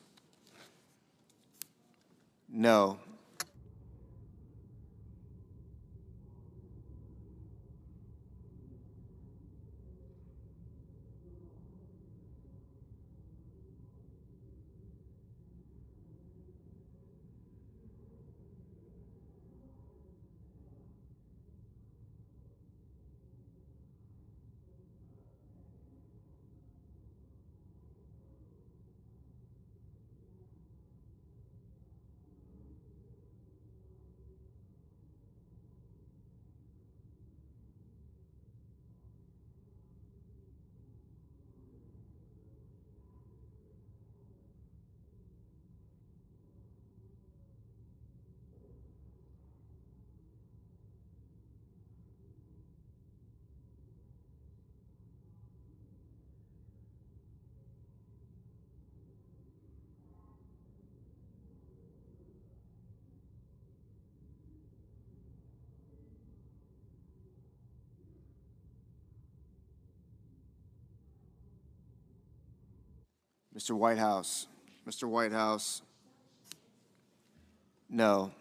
Speaker 3: No. Mr. Whitehouse. Mr. Whitehouse. No.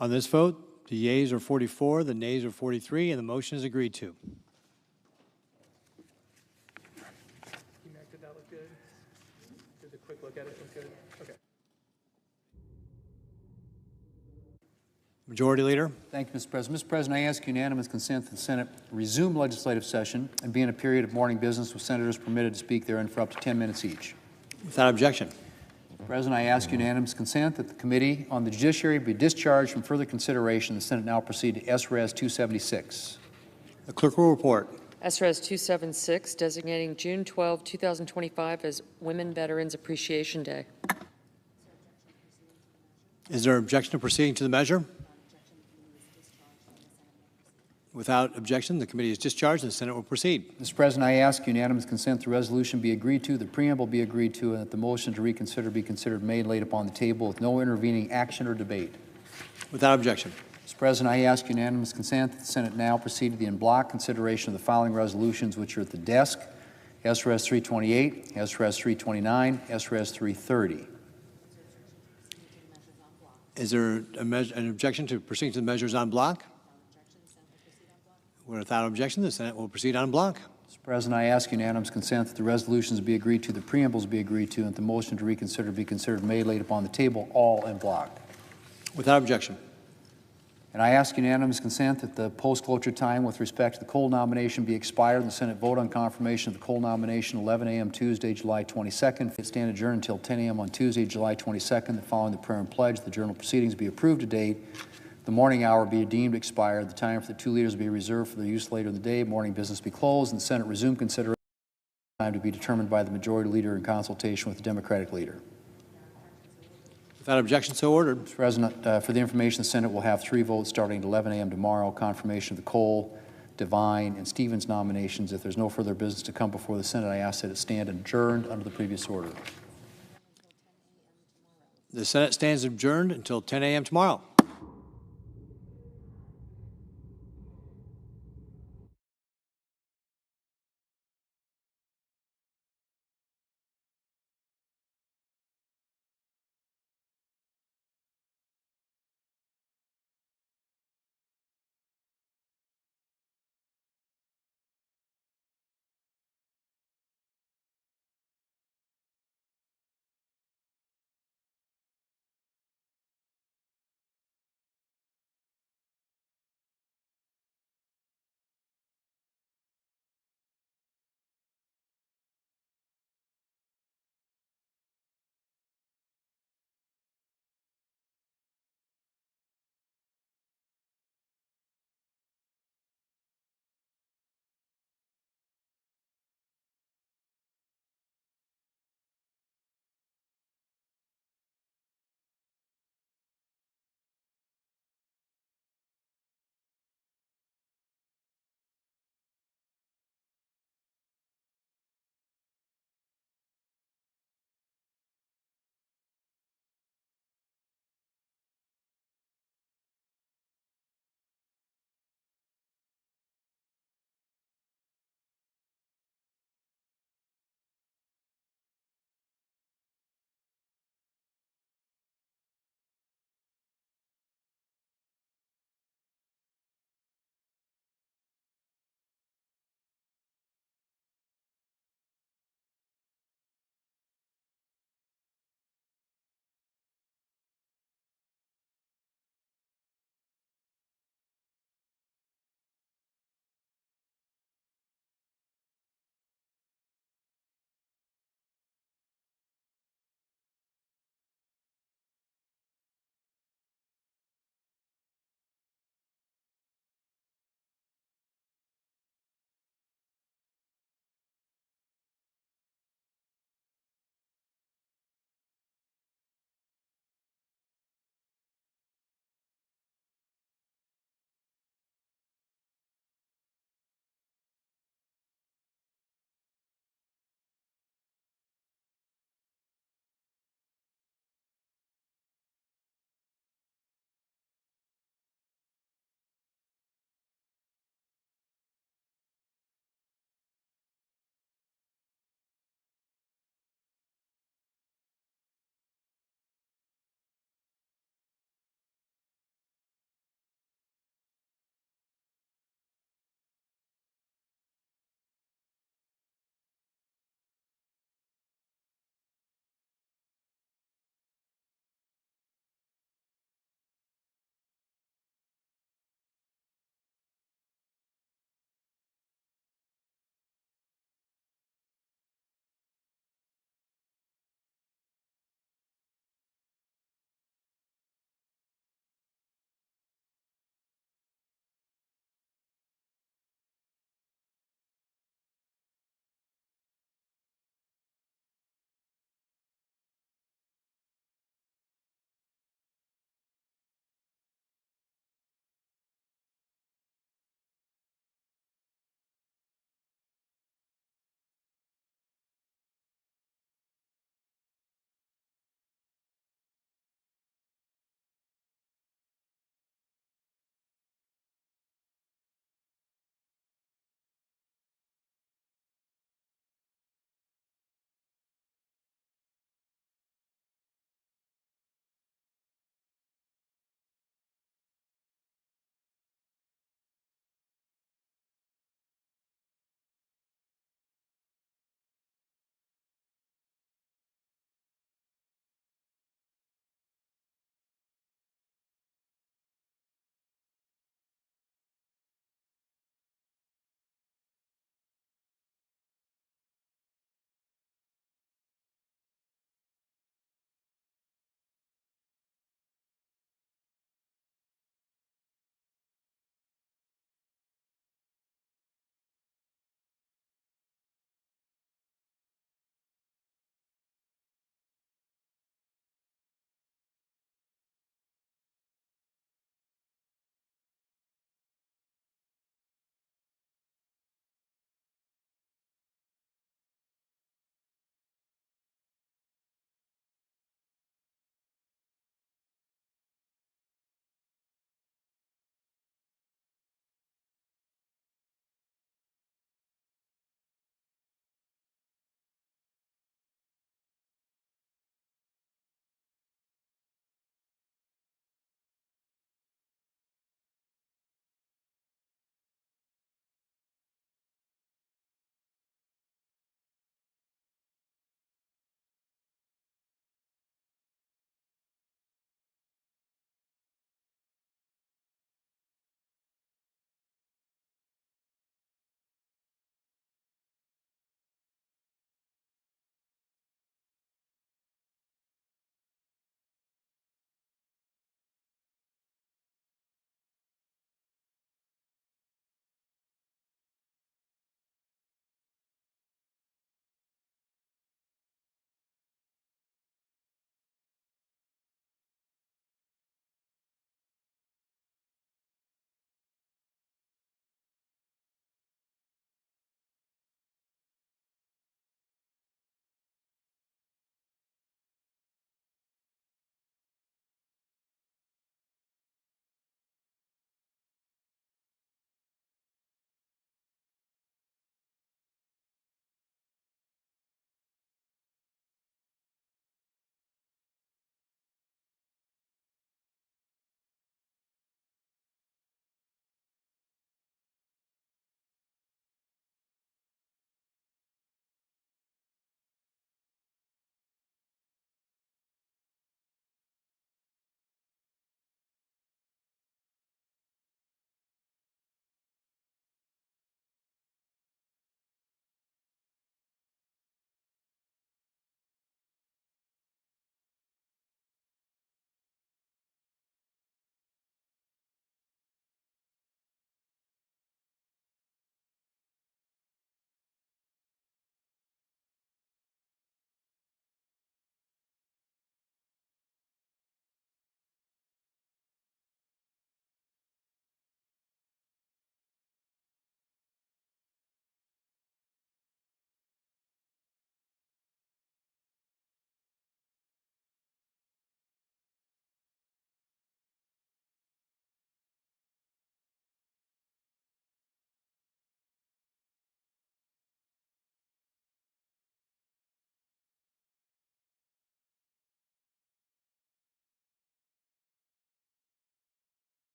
Speaker 12: On this vote, the yeas are 44, the nays are 43, and the motion is agreed to.
Speaker 10: Did that look good? Just a quick look at it, look good? Okay.
Speaker 12: Majority Leader.
Speaker 4: Thank you, Mr. President. Mr. President, I ask unanimous consent that the Senate resume legislative session and be in a period of morning business with senators permitted to speak therein for up to 10 minutes each.
Speaker 12: Without objection.
Speaker 4: Mr. President, I ask unanimous consent that the Committee on the Judiciary be discharged from further consideration. The Senate now proceed to S-Res 276.
Speaker 12: The clerk will report.
Speaker 9: SRES 276, designating June 12, 2025 as Women Veterans Appreciation Day.
Speaker 12: Is there objection to proceeding to the measure? Without objection, the committee is discharged and the Senate will proceed.
Speaker 4: Mr. President, I ask unanimous consent the resolution be agreed to, the preamble be agreed to, and that the motion to reconsider be considered made and laid upon the table with no intervening action or debate.
Speaker 12: Without objection.
Speaker 4: Mr. President, I ask unanimous consent that the Senate now proceed to the en bloc consideration of the following resolutions which are at the desk: S-Res 328, S-Res 329, S-Res 330.
Speaker 12: Is there an objection to proceeding to the measures en bloc? Without objection, the Senate will proceed en bloc.
Speaker 4: Mr. President, I ask unanimous consent that the resolutions be agreed to, the preambles be agreed to, and that the motion to reconsider be considered made, laid upon the table, all en bloc.
Speaker 12: Without objection.
Speaker 4: And I ask unanimous consent that the post-cloture time with respect to the Cole nomination be expired and the Senate vote on confirmation of the Cole nomination 11 a.m. Tuesday, July 22nd. Stand adjourned until 10 a.m. on Tuesday, July 22nd. That following the prayer and pledge, the journal proceedings be approved to date. The morning hour be deemed expired. The time for the two leaders be reserved for their use later in the day. Morning business be closed, and the Senate resume consideration. Time to be determined by the majority leader in consultation with the Democratic leader.
Speaker 12: Without objection, so ordered.
Speaker 4: Mr. President, for the information, the Senate will have 3 votes starting at 11 a.m. tomorrow. Confirmation of the Cole, Devine, and Stevens nominations. If there's no further business to come before the Senate, I ask that it stand adjourned under the previous order.
Speaker 12: The Senate stands adjourned until 10 a.m. tomorrow.